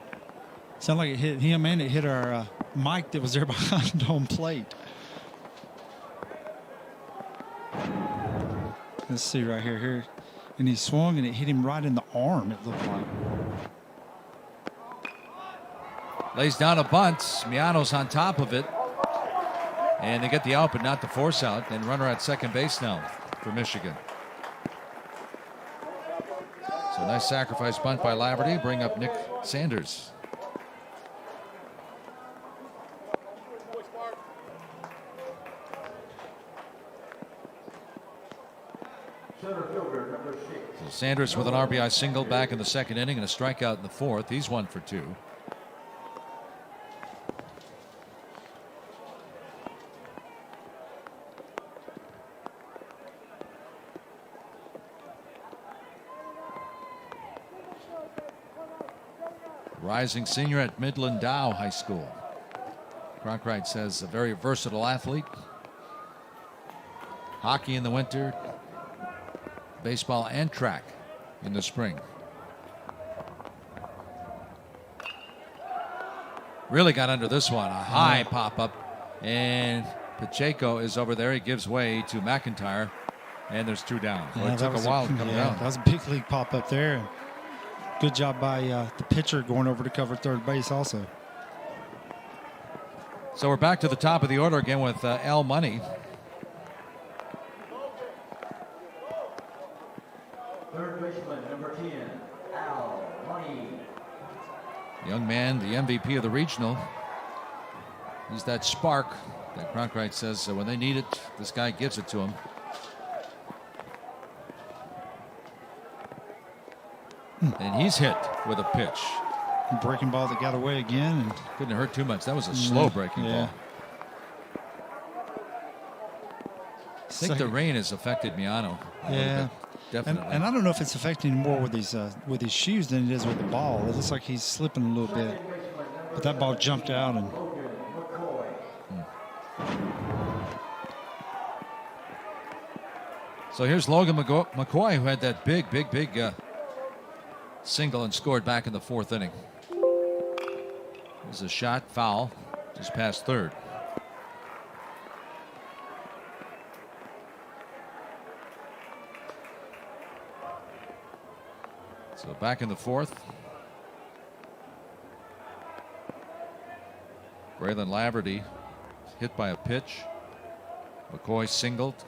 Sounded like it hit him, and it hit our Mike that was there behind home plate. Let's see right here. And he swung and it hit him right in the arm, it looked like. Lays down a bunt. Miano's on top of it. And they get the out, but not the force out. And runner at second base now for Michigan. So nice sacrifice bunt by Laverty. Bring up Nick Sanders. So Sanders with an RBI single back in the second inning and a strikeout in the fourth. He's 1 for 2. Rising senior at Midland Dow High School. Cronkite says a very versatile athlete. Hockey in the winter, baseball and track in the spring. Really got under this one. A high pop up, and Pacheco is over there. He gives way to McIntyre, and there's 2 down. Well, it took a while to come down. That was a big league pop up there. Good job by the pitcher going over to cover third base also. So we're back to the top of the order again with Al Money. Third baseman, number 10, Al Money. Young man, the MVP of the regional. He's that spark that Cronkite says when they need it, this guy gives it to him. And he's hit with a pitch. Breaking ball that got away again. And couldn't hurt too much. That was a slow breaking ball. I think the rain has affected Miano. Yeah. Definitely. And I don't know if it's affecting him more with his shoes than it is with the ball. It looks like he's slipping a little bit. But that ball jumped out. And So here's Logan McCoy, who had that big single and scored back in the fourth inning. There's a shot foul just past third. So back in the fourth. Braylon Laverty hit by a pitch. McCoy singled.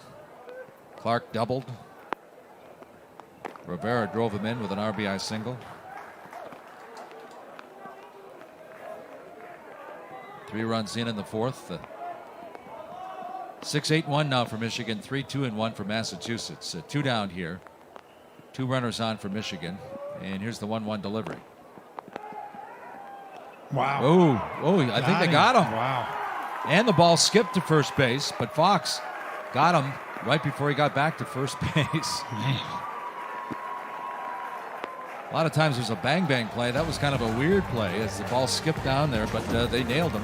Clark doubled. Rivera drove him in with an RBI single. 3 runs in the fourth. 6-8-1 now for Michigan. 3-2-1 for Massachusetts. 2 down here. 2 runners on for Michigan. And here's the 1-1 delivery. Wow. Oh, I think they got him. Wow. And the ball skipped to first base, but Fox got him right before he got back to first base. Man. A lot of times there's a bang play. That was kind of a weird play as the ball skipped down there, but they nailed him.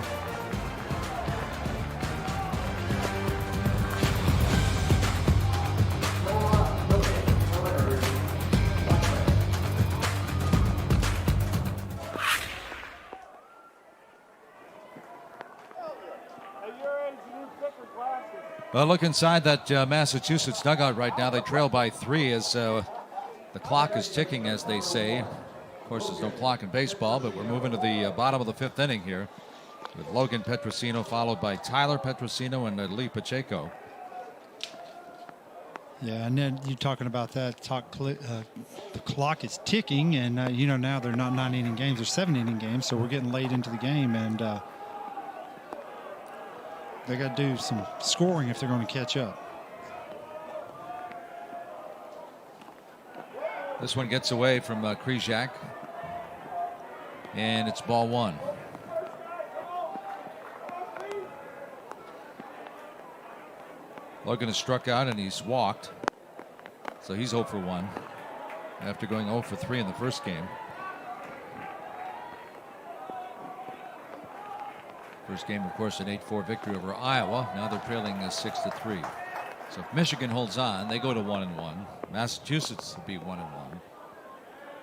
Well, look inside that Massachusetts dugout right now. They trail by 3 as the clock is ticking, as they say. Of course, there's no clock in baseball, but we're moving to the bottom of the 5th inning here with Logan Petrosino followed by Tyler Petrosino and Lee Pacheco. Yeah, and then you're talking about that. The clock is ticking, and now they're not 9-inning games; they're 7-inning games. So we're getting late into the game, and they got to do some scoring if they're going to catch up. This one gets away from Krzyzak, and it's ball 1. Logan has struck out and he's walked, so he's 0 for 1 after going 0 for 3 in the first game. First game, of course, an 8-4 victory over Iowa. Now they're trailing 6-3. So if Michigan holds on, they go to 1-1. Massachusetts will be 1-1.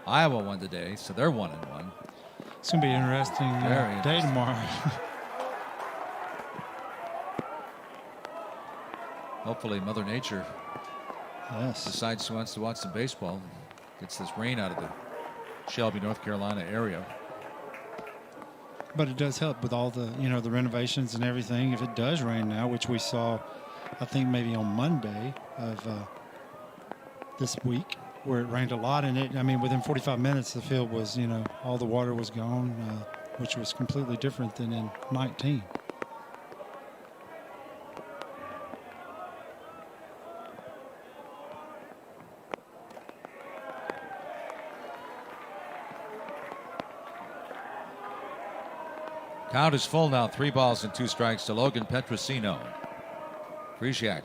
Iowa won today, so they're 1-1. It's going to be an interesting day tomorrow. Hopefully Mother Nature decides she wants to watch some baseball. Gets this rain out of the Shelby, North Carolina area. But it does help with all the, the renovations and everything. If it does rain now, which we saw, I think maybe on Monday of this week, where it rained a lot, and within 45 minutes the field was, all the water was gone, which was completely different than in 19. Count is full now. 3 balls and 2 strikes to Logan Petrosino. Krzyzak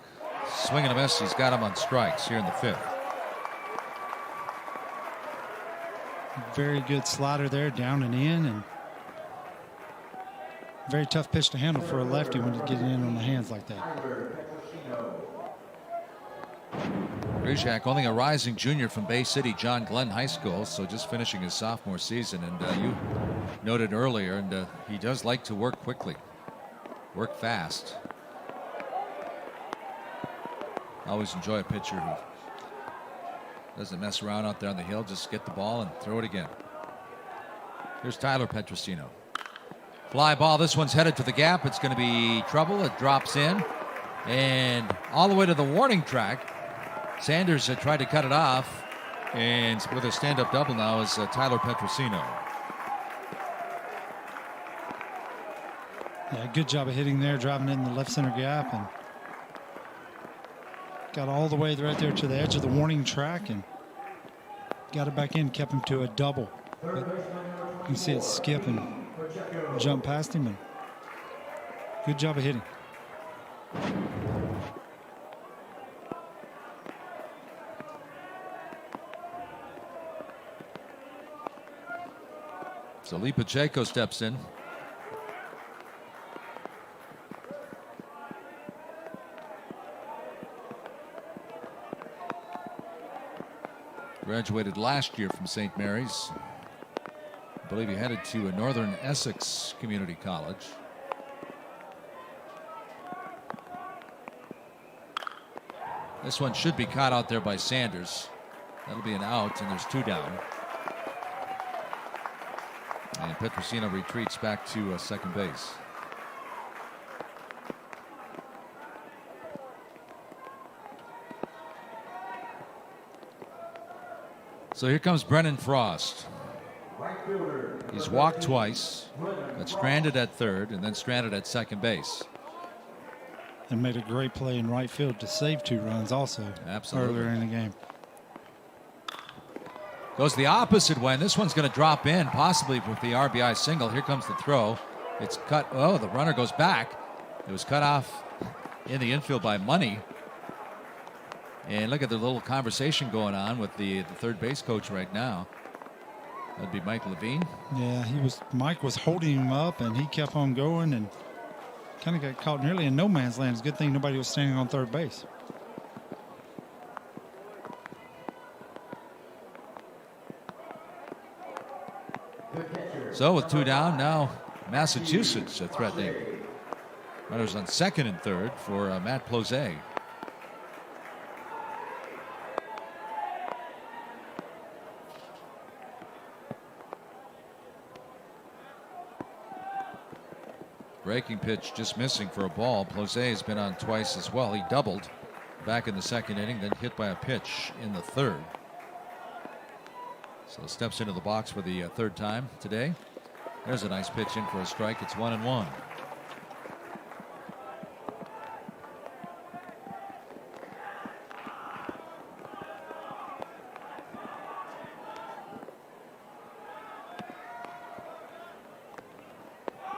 swinging a miss. He's got him on strikes here in the 5th. Very good slider there, down and in, and very tough pitch to handle for a lefty when you get it in on the hands like that. Krzyzak, only a rising junior from Bay City John Glenn High School, so just finishing his sophomore season. And you noted earlier, and he does like to work quickly, work fast. Always enjoy a pitcher who doesn't mess around out there on the hill, just get the ball and throw it again. Here's Tyler Petrosino. Fly ball, this one's headed to the gap. It's going to be trouble. It drops in, and all the way to the warning track. Sanders tried to cut it off, and with a stand-up double now is Tyler Petrosino. Yeah, good job of hitting there, driving in the left center gap, and got all the way right there to the edge of the warning track, and got it back in, kept him to a double. But you can see it skip and jump past him, and good job of hitting. So Lee Pacheco steps in. Graduated last year from St. Mary's. I believe he headed to a Northern Essex Community College. This one should be caught out there by Sanders. That'll be an out, and there's 2 down. And Petrosino retreats back to second base. So here comes Brennan Frost. He's walked twice, got stranded at third, and then stranded at second base. And made a great play in right field to save 2 runs also. Absolutely. Earlier in the game. Goes the opposite way, and this one's going to drop in, possibly with the RBI single. Here comes the throw. It's cut. Oh, the runner goes back. It was cut off in the infield by Money. And look at the little conversation going on with the third base coach right now. That'd be Mike Levine. Yeah, Mike was holding him up, and he kept on going and kind of got caught nearly in no man's land. It's a good thing nobody was standing on third base. So with 2 down, now Massachusetts threatening. Runners on second and third for Matt Plozay. Breaking pitch just missing for a ball. Plozay has been on twice as well. He doubled back in the second inning, then hit by a pitch in the third. So steps into the box for the third time today. There's a nice pitch in for a strike. It's 1-1.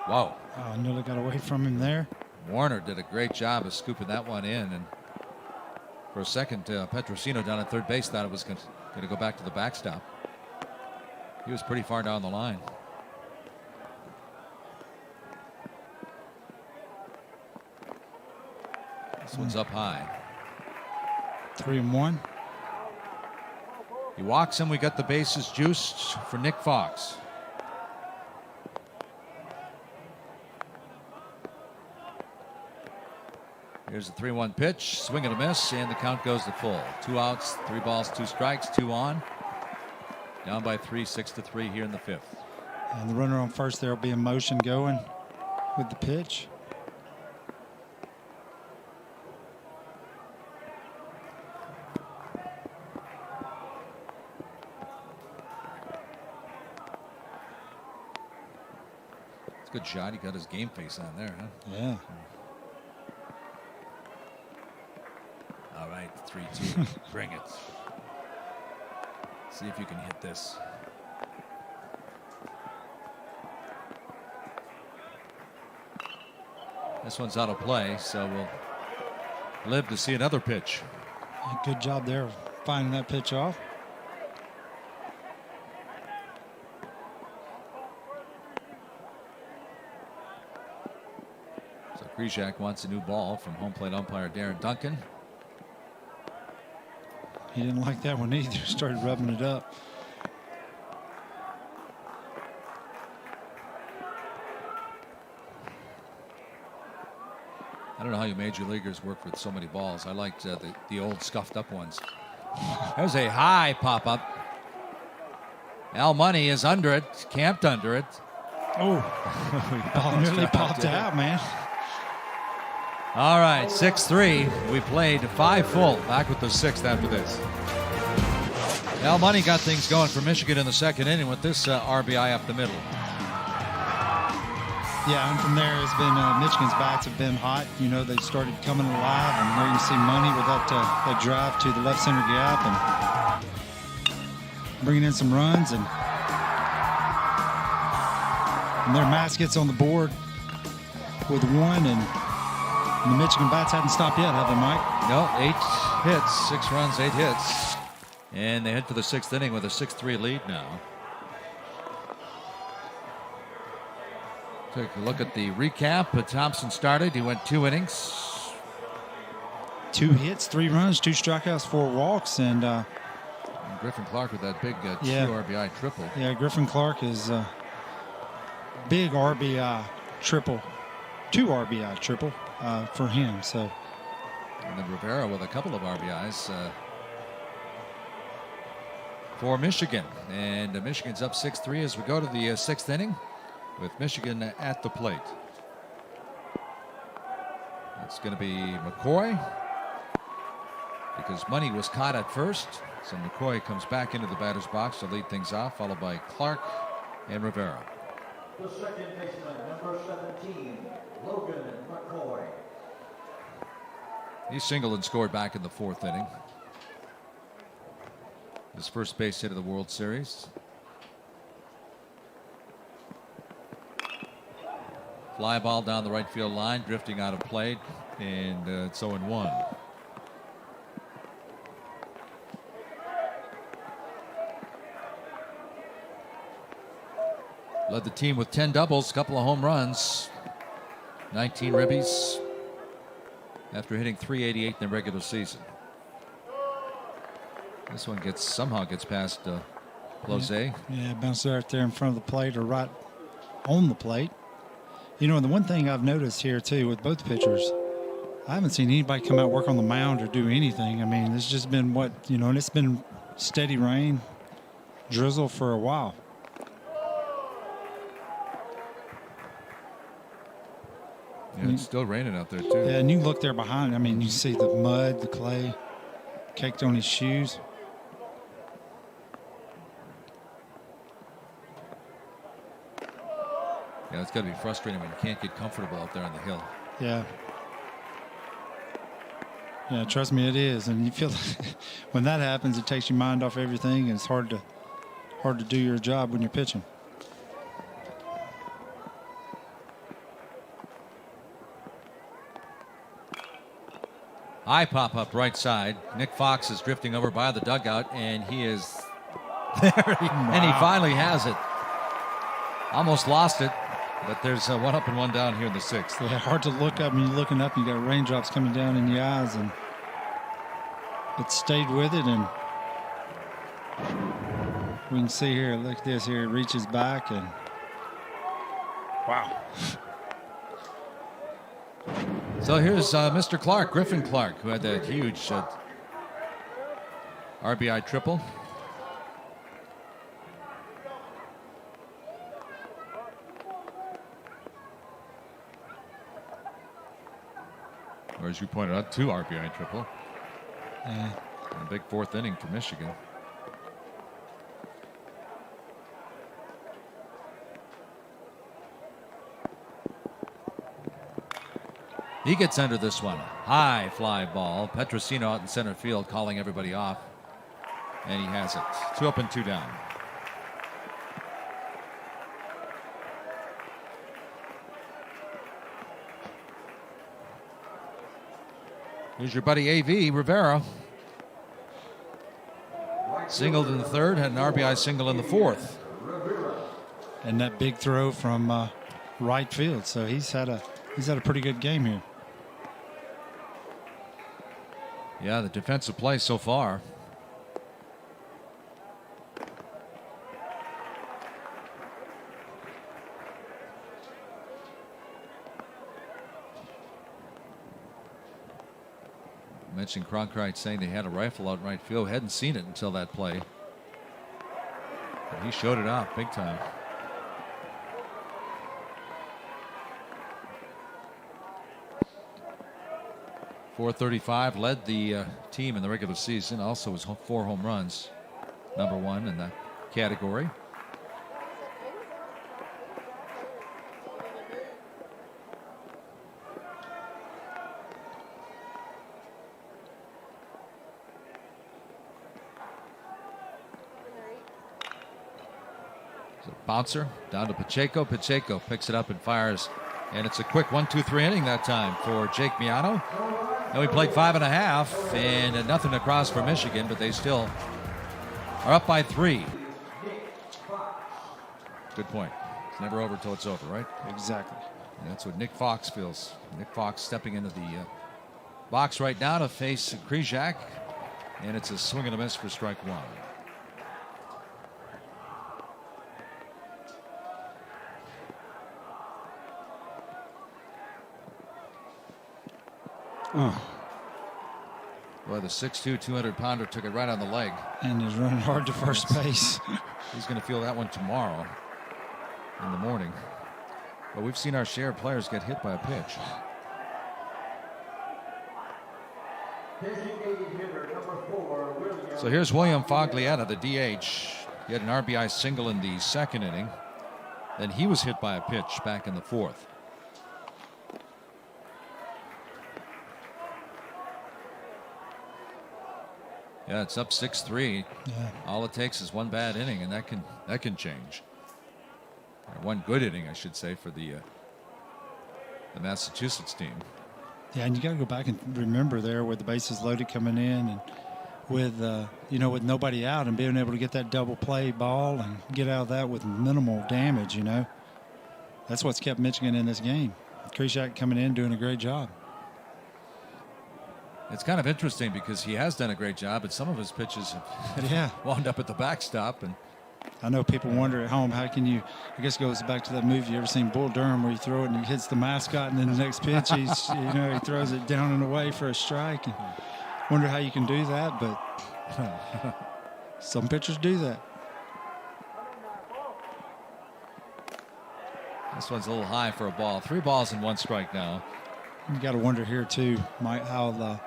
Wow. Oh, nearly got away from him there. Warner did a great job of scooping that one in. And for a second, Petrosino down at third base thought it was going to go back to the backstop. He was pretty far down the line. This one's up high. 3-1. He walks him. We got the bases juiced for Nick Fox. Here's the 3-1 pitch. Swing and a miss, and the count goes to full. 2 outs, 3 balls, 2 strikes, 2 on. Down by 3, 6-3 here in the 5th. And the runner on first there will be in motion going with the pitch. It's a good shot. He got his game face on there, huh? Yeah. All right, 3-2. Bring it. See if you can hit this. This one's out of play, so we'll live to see another pitch. Good job there finding that pitch off. So Krejciak wants a new ball from home plate umpire Darren Duncan. He didn't like that one either. Started rubbing it up. I don't know how you major leaguers work with so many balls. I liked the old scuffed up ones. There's a high pop up. Al Money is under it, camped under it. Oh, nearly popped out, man. All right, 6-3. We played 5 full. Back with the 6th after this. Al Money got things going for Michigan in the second inning with this RBI up the middle. Yeah, and from there, it's been Michigan's bats have been hot. You know, they started coming alive, and there you see Money with that drive to the left center gap and bringing in some runs. And their Mass gets on the board with 1, and the Michigan bats haven't stopped yet, have they, Mike? No, 8 hits, 6 runs, 8 hits. And they head for the 6th inning with a 6-3 lead now. Take a look at the recap. Thompson started. He went 2 innings. 2 hits, 3 runs, 2 strikeouts, 4 walks, and Griffin Clark with that big 2 RBI triple. Yeah, Griffin Clark is big RBI triple, 2 RBI triple for him. So, and then Rivera with a couple of RBIs for Michigan. And Michigan's up 6-3 as we go to the 6th inning with Michigan at the plate. It's going to be McCoy. because Money was caught at first. So McCoy comes back into the batter's box to lead things off, followed by Clark and Rivera. The second baseman, number 17, Logan McCoy. He singled and scored back in the 4th inning. His first base hit of the World Series. Fly ball down the right field line, drifting out of play, and it's 0-1. Led the team with 10 doubles, couple of home runs, 19 ribbies after hitting .388 in the regular season. This one somehow gets past Blose. Yeah, bounced right there in front of the plate or right on the plate. You know, and the one thing I've noticed here, too, with both pitchers, I haven't seen anybody come out, work on the mound, or do anything. I mean, it's just been and it's been steady rain, drizzle for a while. Yeah, it's still raining out there, too. Yeah, and you look there behind. I mean, you see the mud, the clay caked on his shoes. Yeah, it's got to be frustrating when you can't get comfortable out there on the hill. Yeah. Yeah, trust me, it is. And you feel when that happens, it takes your mind off everything, and it's hard to do your job when you're pitching. High pop up right side. Nick Fox is drifting over by the dugout, and he is there. And he finally has it. Almost lost it, but there's one up and one down here in the 6th. Yeah, hard to look up. When you're looking up, you got raindrops coming down in your eyes, and it stayed with it. And we can see here, look at this here, it reaches back, and wow. So here's Mr. Clark, Griffin Clark, who had that huge RBI triple. Or as you pointed out, 2 RBI triple. Yeah. And a big 4th inning for Michigan. He gets under this one. High fly ball. Petrosino out in center field calling everybody off. And he has it. 2 up and 2 down. Here's your buddy A.V. Rivera. Singled in the 3rd, had an RBI single in the 4th. And that big throw from right field. So he's had a pretty good game here. Yeah, the defensive play so far. I mentioned Cronkite saying they had a rifle out in right field. Hadn't seen it until that play. But he showed it off big time. .435, led the team in the regular season. Also was 4 home runs, number 1 in that category. So bouncer down to Pacheco. Pacheco picks it up and fires, and it's a quick 1-2-3 inning that time for Jake Miano. And we played 5.5 and nothing across for Michigan, but they still are up by 3. Good point. It's never over till it's over, right? Exactly. And that's what Nick Fox feels. Nick Fox stepping into the box right now to face Krzyzak, and it's a swing and a miss for strike 1. Oh. Boy, the 6'2", 200-pounder took it right on the leg. And he's running hard to first base. He's going to feel that one tomorrow in the morning. But we've seen our share of players get hit by a pitch. Designated hitter So here's William Foglietta, the DH. He had an RBI single in the second inning. Then he was hit by a pitch back in the fourth. Yeah, it's up 6-3. Yeah. All it takes is one bad inning, and that can change. Or one good inning, I should say, for the Massachusetts team. Yeah, and you got to go back and remember there with the bases loaded coming in, and with with nobody out, and being able to get that double play ball and get out of that with minimal damage. That's what's kept Michigan in this game. Krishak coming in doing a great job. It's kind of interesting because he has done a great job, but some of his pitches have wound up at the backstop. And I know people wonder at home, how can you, I guess it goes back to that movie you ever seen, Bull Durham, where you throw it and he hits the mascot, and then the next pitch he throws it down and away for a strike. And wonder how you can do that, but some pitchers do that. This one's a little high for a ball. 3 balls and 1 strike now. You got to wonder here too, Mike, how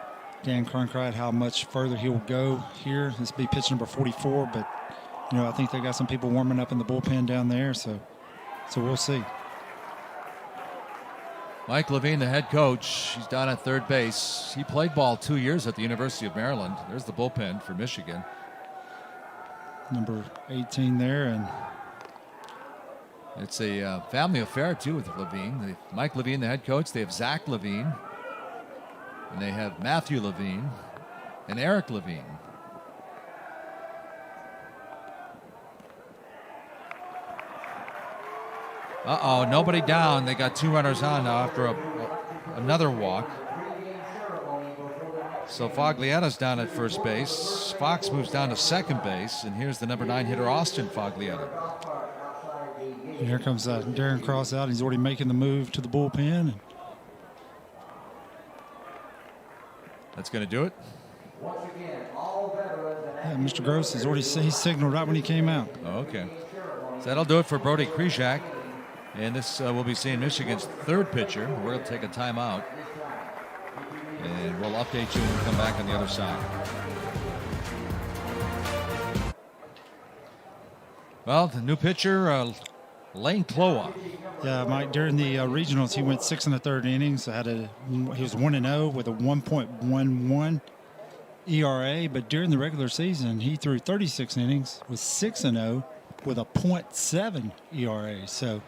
Dan Cronkrite, how much further he will go here. This will be pitch number 44, but I think they got some people warming up in the bullpen down there, so we'll see. Mike Levine, the head coach, he's down at third base. He played ball 2 years at the University of Maryland. There's the bullpen for Michigan. Number 18 there, and it's a family affair too with Levine. Mike Levine, the head coach. They have Zach Levine, and they have Matthew Levine and Eric Levine. Nobody down. They got 2 runners on now after another walk. So Foglietta's down at first base. Fox moves down to second base, and here's the number 9 hitter, Austin Foglietta. And here comes Darren Cross out. He's already making the move to the bullpen. That's going to do it. Yeah, Mr. Gross has already signaled right when he came out. Okay. So that'll do it for Brody Krishak. And this will be seeing Michigan's third pitcher. We're going to take a timeout. And we'll update you when we come back on the other side. Well, the new pitcher, Lane Cloa. Yeah, Mike, during the regionals, he went 6 1/3 innings. He was 1-0 with a 1.11 ERA. But during the regular season, he threw 36 innings with 6-0 with a 0.7 ERA. So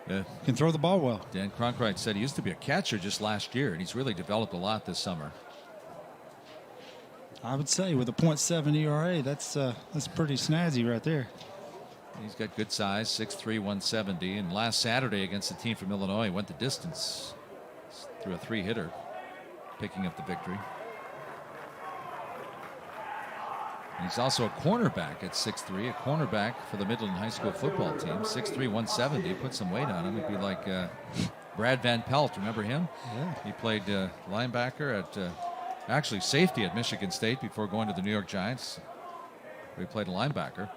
can throw the ball well. Dan Cronkrite said he used to be a catcher just last year, and he's really developed a lot this summer. I would say with a 0.7 ERA, that's pretty snazzy right there. He's got good size, 6'3", 170. And last Saturday against the team from Illinois, went the distance through a 3-hitter, picking up the victory. And he's also a cornerback at 6'3", a cornerback for the Midland High School football team, 6'3", 170. Put some weight on him. It'd be like Brad Van Pelt. Remember him? Yeah. He played linebacker at, actually safety at Michigan State before going to the New York Giants. He played a linebacker.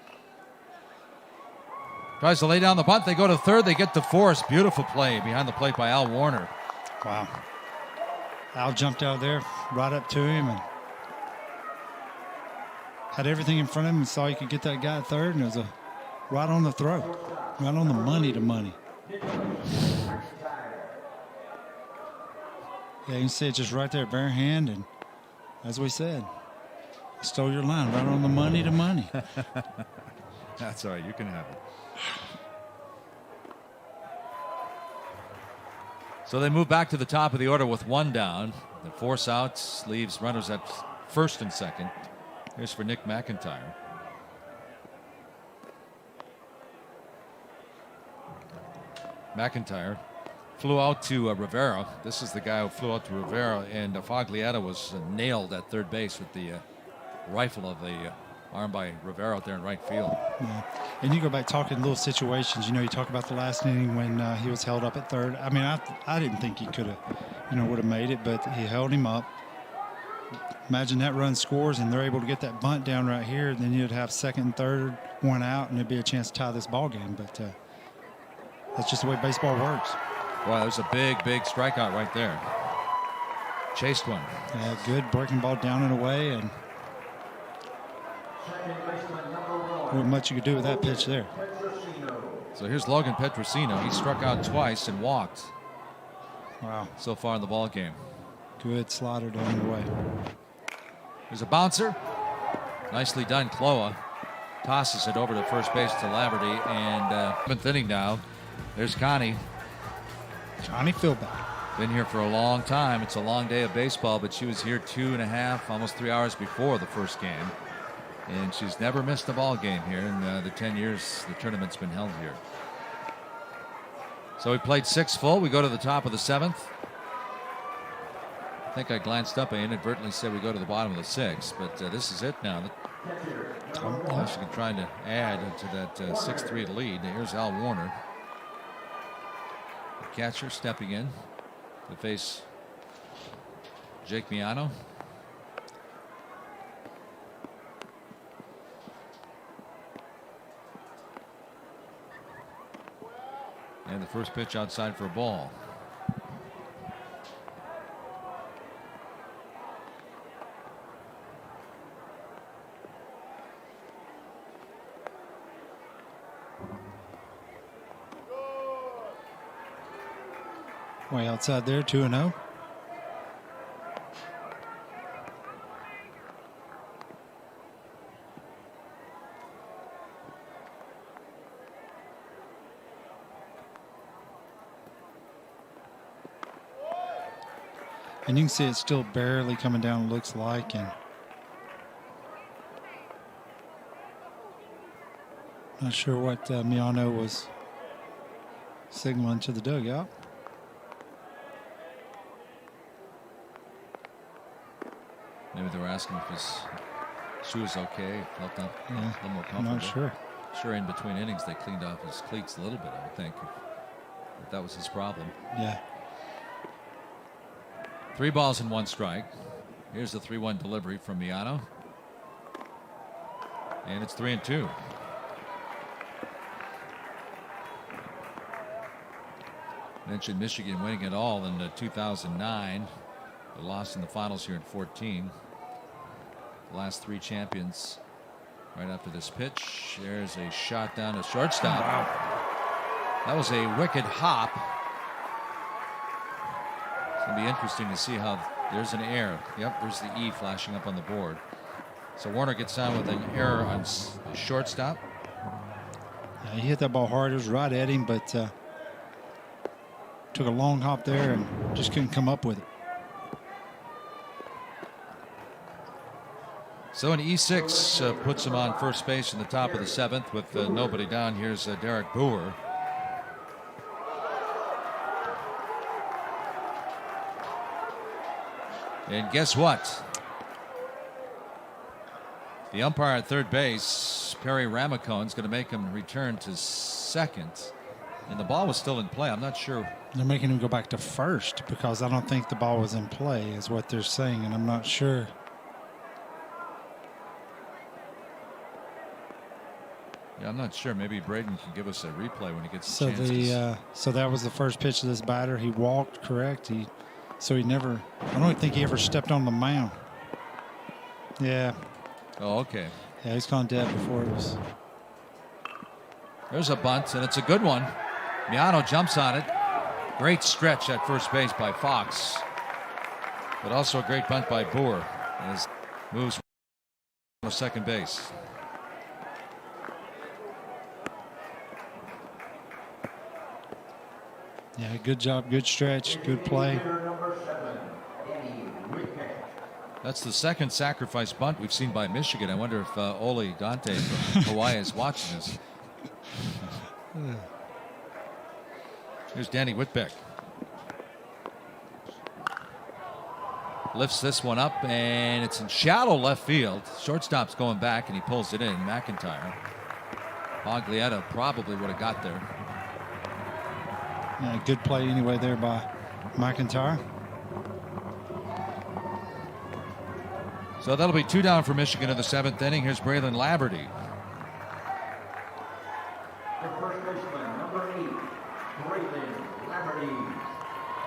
Tries to lay down the bunt. They go to third. They get to Forrest. Beautiful play behind the plate by Al Warner. Wow. Al jumped out there, right up to him, and had everything in front of him and saw he could get that guy at third, and it was right on the throw, right on the money to money. Yeah, you can see it just right there, bare hand, and as we said, stole your line, right on the money to money. That's all right. You can have it. So they move back to the top of the order with 1 down. The force outs leaves runners at first and second. Here's for Nick McIntyre. McIntyre flew out to Rivera. This is the guy who flew out to Rivera, and Foglietta was nailed at third base with the rifle of the arm by Rivera out there in right field. Yeah. And you go back talking little situations. You talk about the last inning when he was held up at third. I mean, I didn't think he could have, would have made it, but he held him up. Imagine that run scores and they're able to get that bunt down right here. Then you'd have second and third, 1 out, and there'd be a chance to tie this ball game. But that's just the way baseball works. Wow, there's a big strikeout right there. Chased one. Yeah, good breaking ball down and away, and Not much you could do with that pitch there. So here's Logan Petrosino. He struck out twice and walked. Wow. So far in the ball game. Good slider down the way. There's a bouncer. Nicely done. Cloa tosses it over to first base to Laverty. And 7th inning now. There's Connie. Johnny Philback. Been here for a long time. It's a long day of baseball, but she was here 2.5, almost 3 hours before the first game. And she's never missed a ball game here in the 10 years the tournament's been held here. So we played 6 full. We go to the top of the 7th. I think I glanced up. I inadvertently said we go to the bottom of the 6th, but this is it now. Michigan trying to add to that 6-3 lead. Here's Al Warner. The catcher stepping in to face Jake Miano. And the first pitch outside for a ball. Way outside there, 2-0. And you can see it's still barely coming down, it looks like. And not sure what Miano was signaling to the dugout. Maybe they were asking if his shoe was okay. Felt a little more comfortable. I'm not sure. Sure, in between innings they cleaned off his cleats a little bit, I would think, if that was his problem. Yeah. 3 balls and 1 strike. Here's the 3-1 delivery from Miano. And it's 3-2. Mentioned Michigan winning it all in 2009. They lost in the finals here in 14. The last 3 champions right after this pitch. There's a shot down to shortstop. Wow. That was a wicked hop. It's going to be interesting to see how there's an error. Yep, there's the E flashing up on the board. So Warner gets down with an error on the shortstop. Yeah, he hit that ball hard. It was right at him, but took a long hop there and just couldn't come up with it. So an E6 puts him on first base in the top of the 7th with nobody down. Here's Derek Boer. And guess what? The umpire at third base, Perry Ramacone, is going to make him return to second. And the ball was still in play. I'm not sure. They're making him go back to first because I don't think the ball was in play is what they're saying, and I'm not sure. Yeah, I'm not sure. Maybe Braden can give us a replay when he gets a So chance. so that was the first pitch of this batter. He walked, correct? I don't think he ever stepped on the mound. Yeah. Oh, okay. Yeah, he's gone dead before it was. There's a bunt, and it's a good one. Miano jumps on it. Great stretch at first base by Fox. But also a great bunt by Boer as moves to second base. Yeah, good job, good stretch, good play. That's the second sacrifice bunt we've seen by Michigan. I wonder if Oli Dante from Hawaii is watching this. Here's Danny Whitbeck. Lifts this one up, and it's in shallow left field. Shortstop's going back, and he pulls it in. McIntyre. Baglietta probably would have got there. Yeah, good play anyway there by McIntyre. So that'll be 2 down for Michigan in the 7th inning. Here's Braylon Laverty. The first baseman, number 8, Braylon Laverty.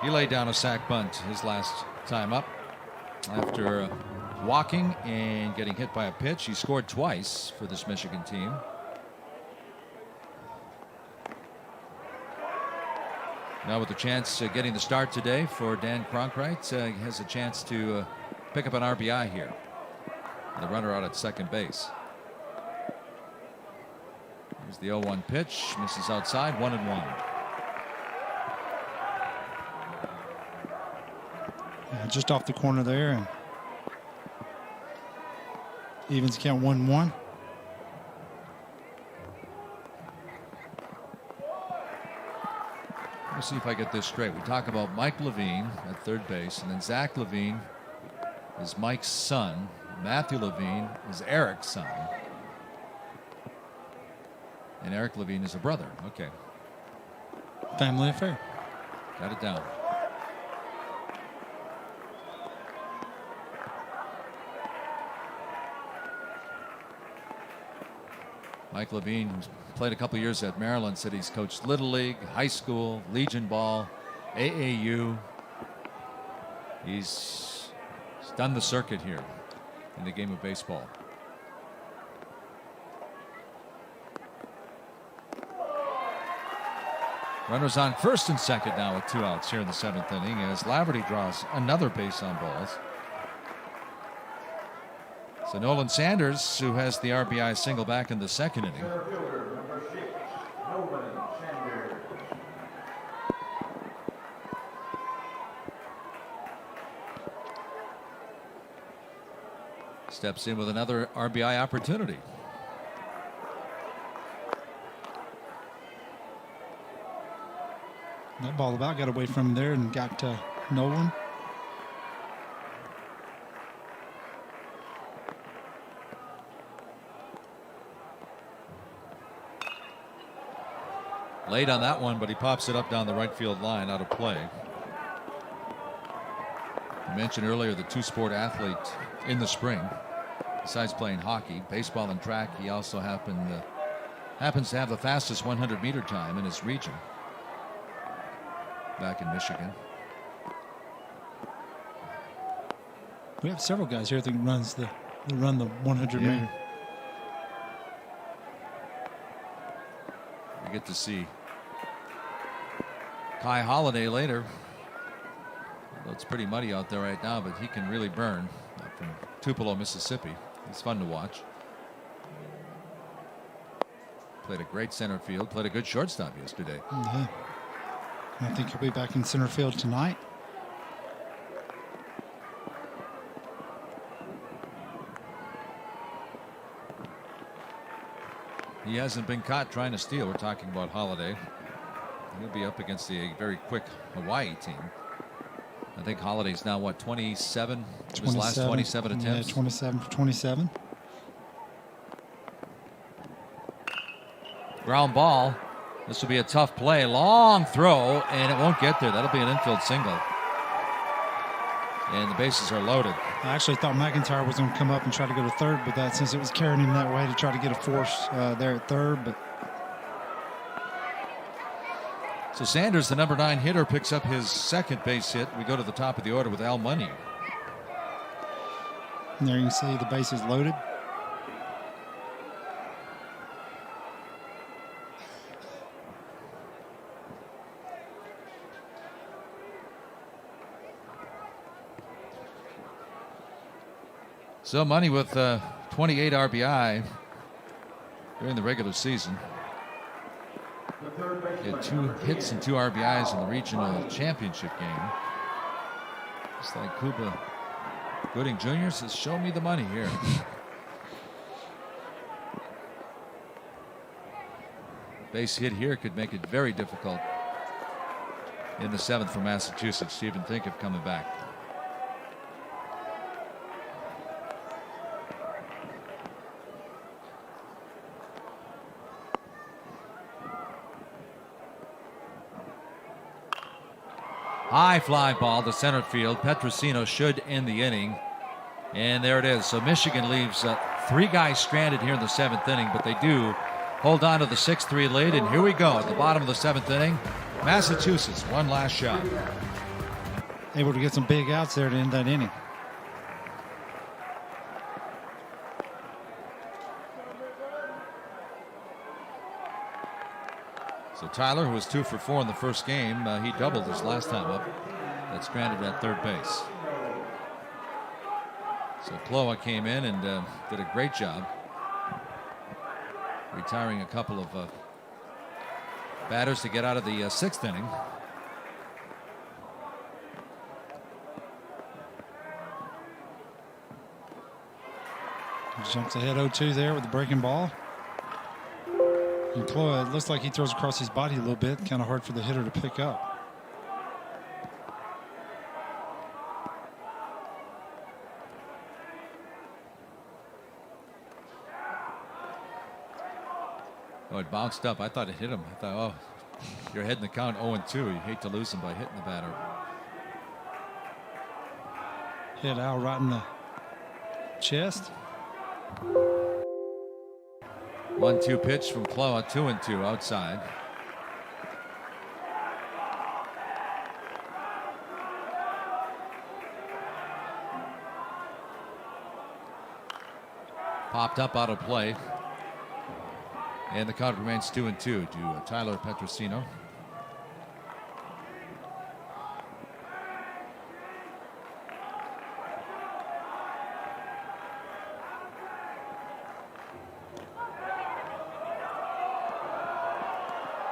He laid down a sac bunt his last time up after walking and getting hit by a pitch. He scored twice for this Michigan team. Now with the chance getting the start today for Dan Cronkrite, he has a chance to pick up an RBI here. The runner out at second base. Here's the 0-1 pitch. Misses outside. 1-1. Yeah, just off the corner there, and evens count 1-1. Let me see if I get this straight. We talk about Mike Levine at third base, and then Zach Levine is Mike's son. Matthew Levine is Eric's son. And Eric Levine is a brother. Okay. Family affair. Got it down. Mike Levine, who's played a couple years at Maryland, said he's coached Little League, high school, Legion Ball, AAU. He's done the circuit here in the game of baseball. Runners on first and second now with 2 outs here in the 7th inning as Laverty draws another base on balls. So Nolan Sanders, who has the RBI single back in the 2nd inning. Center fielder, number 6, Nolan Sanders. Steps in with another RBI opportunity. That ball about got away from there and got to Nolan. Late on that one, but he pops it up down the right field line out of play. I mentioned earlier the two-sport athlete in the spring. Besides playing hockey, baseball and track, he also happens to have the fastest 100-meter time in his region back in Michigan. We have several guys here that run the 100 meter. We get to see Kai Holiday later. Although it's pretty muddy out there right now, but he can really burn from Tupelo, Mississippi. He's fun to watch. Played a great center field, played a good shortstop yesterday. Yeah. I think he'll be back in center field tonight. He hasn't been caught trying to steal. We're talking about Holiday. He'll be up against a very quick Hawaii team. I think Holiday's now, what, 27? His last 27 attempts? Yeah, 27 for 27. Ground ball. This will be a tough play. Long throw, and it won't get there. That'll be an infield single. And the bases are loaded. I actually thought McIntyre was going to come up and try to go to third, but that since it was carrying him that way to try to get a force there at third. But so Sanders, the number 9 hitter, picks up his second base hit. We go to the top of the order with Al Money. And there you can see the bases loaded. So Money with 28 RBI during the regular season. He had 2 hits and 2 RBIs in the regional championship game. Just like Cuba Gooding Jr. says, show me the money here. Base hit here could make it very difficult in the 7th for Massachusetts to even think of coming back. High fly ball to center field. Petrosino should end the inning. And there it is. So Michigan leaves 3 guys stranded here in the 7th inning, but they do hold on to the 6-3 lead. And here we go at the bottom of the 7th inning. Massachusetts, one last shot. Able to get some big outs there to end that inning. So Tyler, who was 2 for 4 in the first game, he doubled his last time up. Got stranded at third base. So Cloa came in and did a great job, retiring a couple of batters to get out of the 6th inning. He jumps ahead 0-2 there with the breaking ball. And Cloa, it looks like he throws across his body a little bit. Kind of hard for the hitter to pick up. Oh, it bounced up. I thought it hit him. I thought, oh, you're heading the count 0-2. You hate to lose him by hitting the batter. Hit Al right in the chest. 1-2 pitch from Cloa, 2-2 outside. Popped up out of play. And the count remains 2-2 to Tyler Petrosino.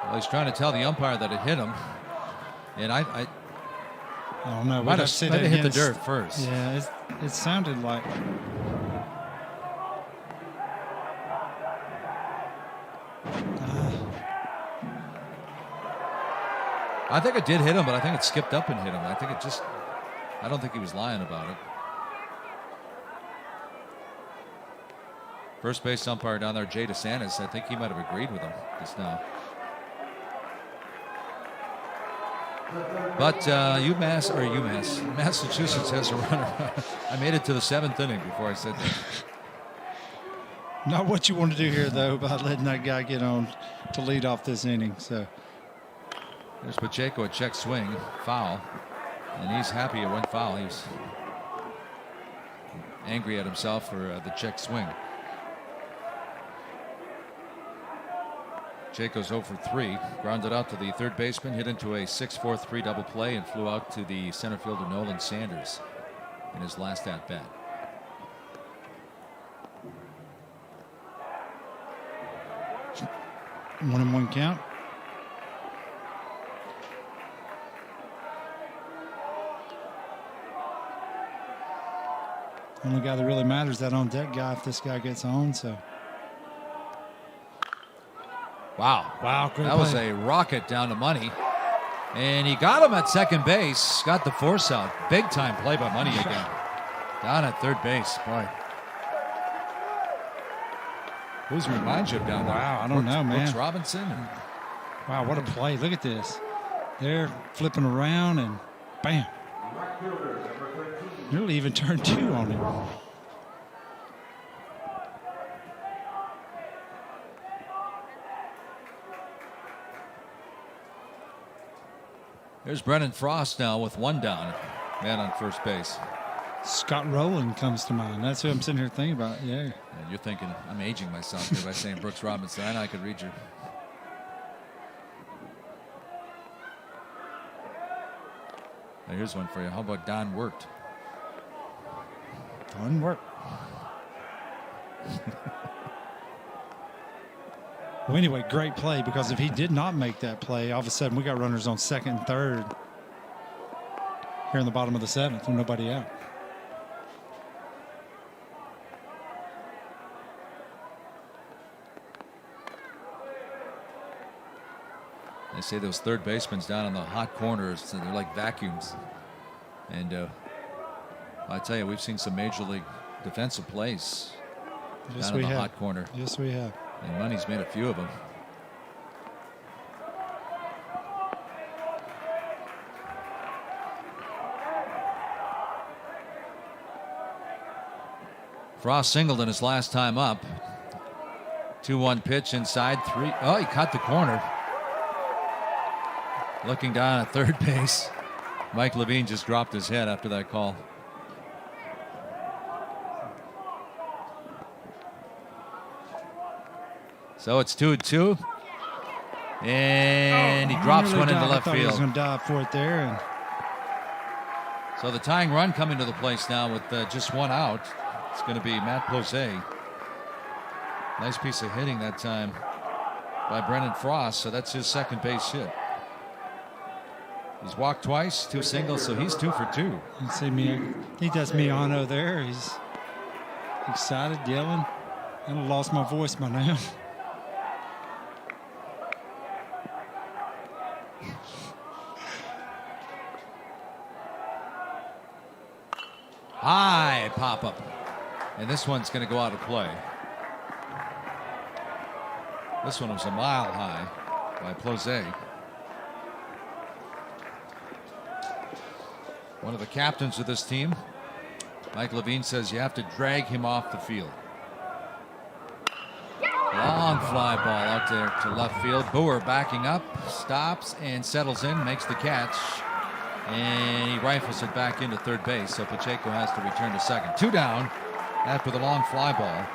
Well, he's trying to tell the umpire that it hit him. And I don't know. Might have hit the dirt first. Yeah, it sounded like. I think it did hit him, but I think it skipped up and hit him. I don't think he was lying about it. First base umpire down there, Jay DeSantis, I think he might have agreed with him just now. But Massachusetts has a runner. I made it to the 7th inning before I said that. Not what you want to do here, though, about letting that guy get on to lead off this inning. So there's Pacheco, a check swing, foul. And he's happy it went foul. He's angry at himself for the check swing. Pacheco's 0 for 3. Grounded out to the third baseman, hit into a 6-4-3 double play, and flew out to the center fielder Nolan Sanders in his last at bat. One and one count. Only guy that really matters is that on deck guy if this guy gets on. So. Wow. Wow. Great that play. Was a rocket down to Money. And he got him at second base. Got the force out. Big time play by Money again. Down at third base. Boy. Who's reminds you of down there? Wow, I don't know, man. Brooks Robinson. Wow, what a play. Look at this. They're flipping around and bam. Nearly even turned 2 on him. There's Brennan Frost now with 1 down. Man on first base. Scott Rowland comes to mind. That's who I'm sitting here thinking about. Yeah. And you're thinking, I'm aging myself here by saying Brooks Robinson. I know I could read you. Now here's one for you. How about Don Wirt? Don Wirt. Well, anyway, great play, because if he did not make that play, all of a sudden we got runners on second and third here in the bottom of the 7th with nobody out. They say those third basemen down in the hot corners, they're like vacuums. And I tell you, we've seen some major league defensive plays down in the hot corner. Yes, we have. And Money's made a few of them. Frost singled in his last time up. 2-1 pitch inside 3. Oh, he caught the corner. Looking down at third base. Mike Levine just dropped his head after that call. So it's 2-2. And he drops one into left I thought he was field. going to dive for it there. And So the tying run coming to the place now with just one out. It's going to be Matt Plose. Nice piece of hitting that time by Brennan Frost. So that's his second base hit. He's walked twice, 2 singles, so he's 2 for 2. you see me, he does Miano there. He's excited, yelling. I lost my voice by now. High pop up. And this one's going to go out of play. This one was a mile high by Plose. One of the captains of this team, Mike Levine, says you have to drag him off the field. Long fly ball out there to left field. Boer backing up, stops and settles in, makes the catch. And he rifles it back into third base, so Pacheco has to return to second. 2 down after the long fly ball.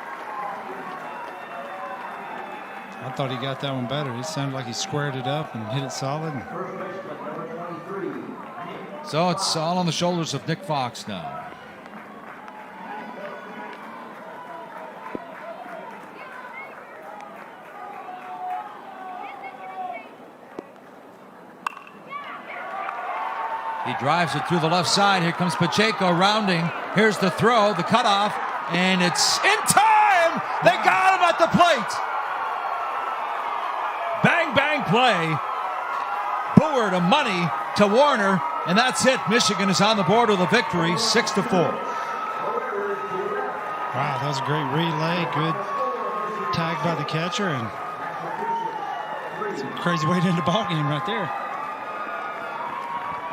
I thought he got that one better. It sounded like he squared it up and hit it solid. So it's all on the shoulders of Nick Fox now. He drives it through the left side. Here comes Pacheco rounding. Here's the throw, the cutoff, and it's in time! They got him at the plate! Bang, bang play. Boer to Money to Warner, and that's it. Michigan is on the board with a victory, 6-4. Wow, that was a great relay. Good tag by the catcher, and it's a crazy way to end the ball game right there.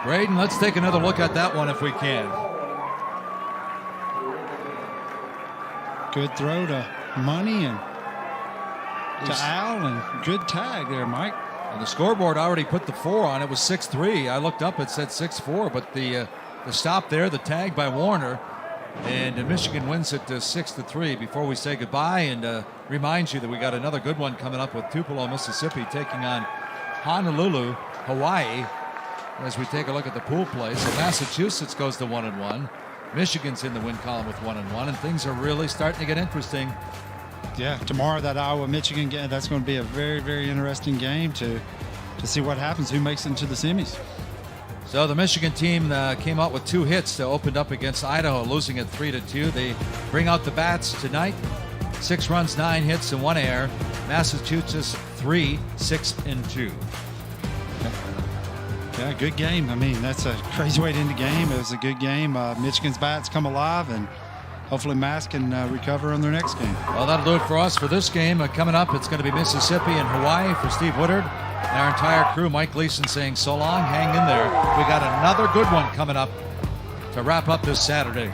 Braden, let's take another look at that one if we can. Good throw to Money and to Al, and good tag there, Mike. And the scoreboard already put the 4 on. It was 6-3. I looked up, it said 6-4, but the stop there, the tag by Warner, and Michigan wins it 6-3. Before we say goodbye, and remind you that we got another good one coming up with Tupelo, Mississippi, taking on Honolulu, Hawaii. As we take a look at the pool play, so Massachusetts goes to 1-1. Michigan's in the win column with 1-1, and things are really starting to get interesting. Yeah, tomorrow that Iowa-Michigan game, that's going to be a very, very interesting game to see what happens, who makes it into the semis. So the Michigan team came out with 2 hits to opened up against Idaho, losing it 3-2. They bring out the bats tonight. 6 runs, 9 hits, and 1 error. Massachusetts 3, 6, and 2. Yeah, good game. I mean, that's a crazy way to end the game. It was a good game. Michigan's bats come alive, and hopefully Mass can recover on their next game. Well, that'll do it for us for this game. Coming up, it's going to be Mississippi and Hawaii for Steve Woodard. And our entire crew, Mike Gleason saying so long, hang in there. We got another good one coming up to wrap up this Saturday.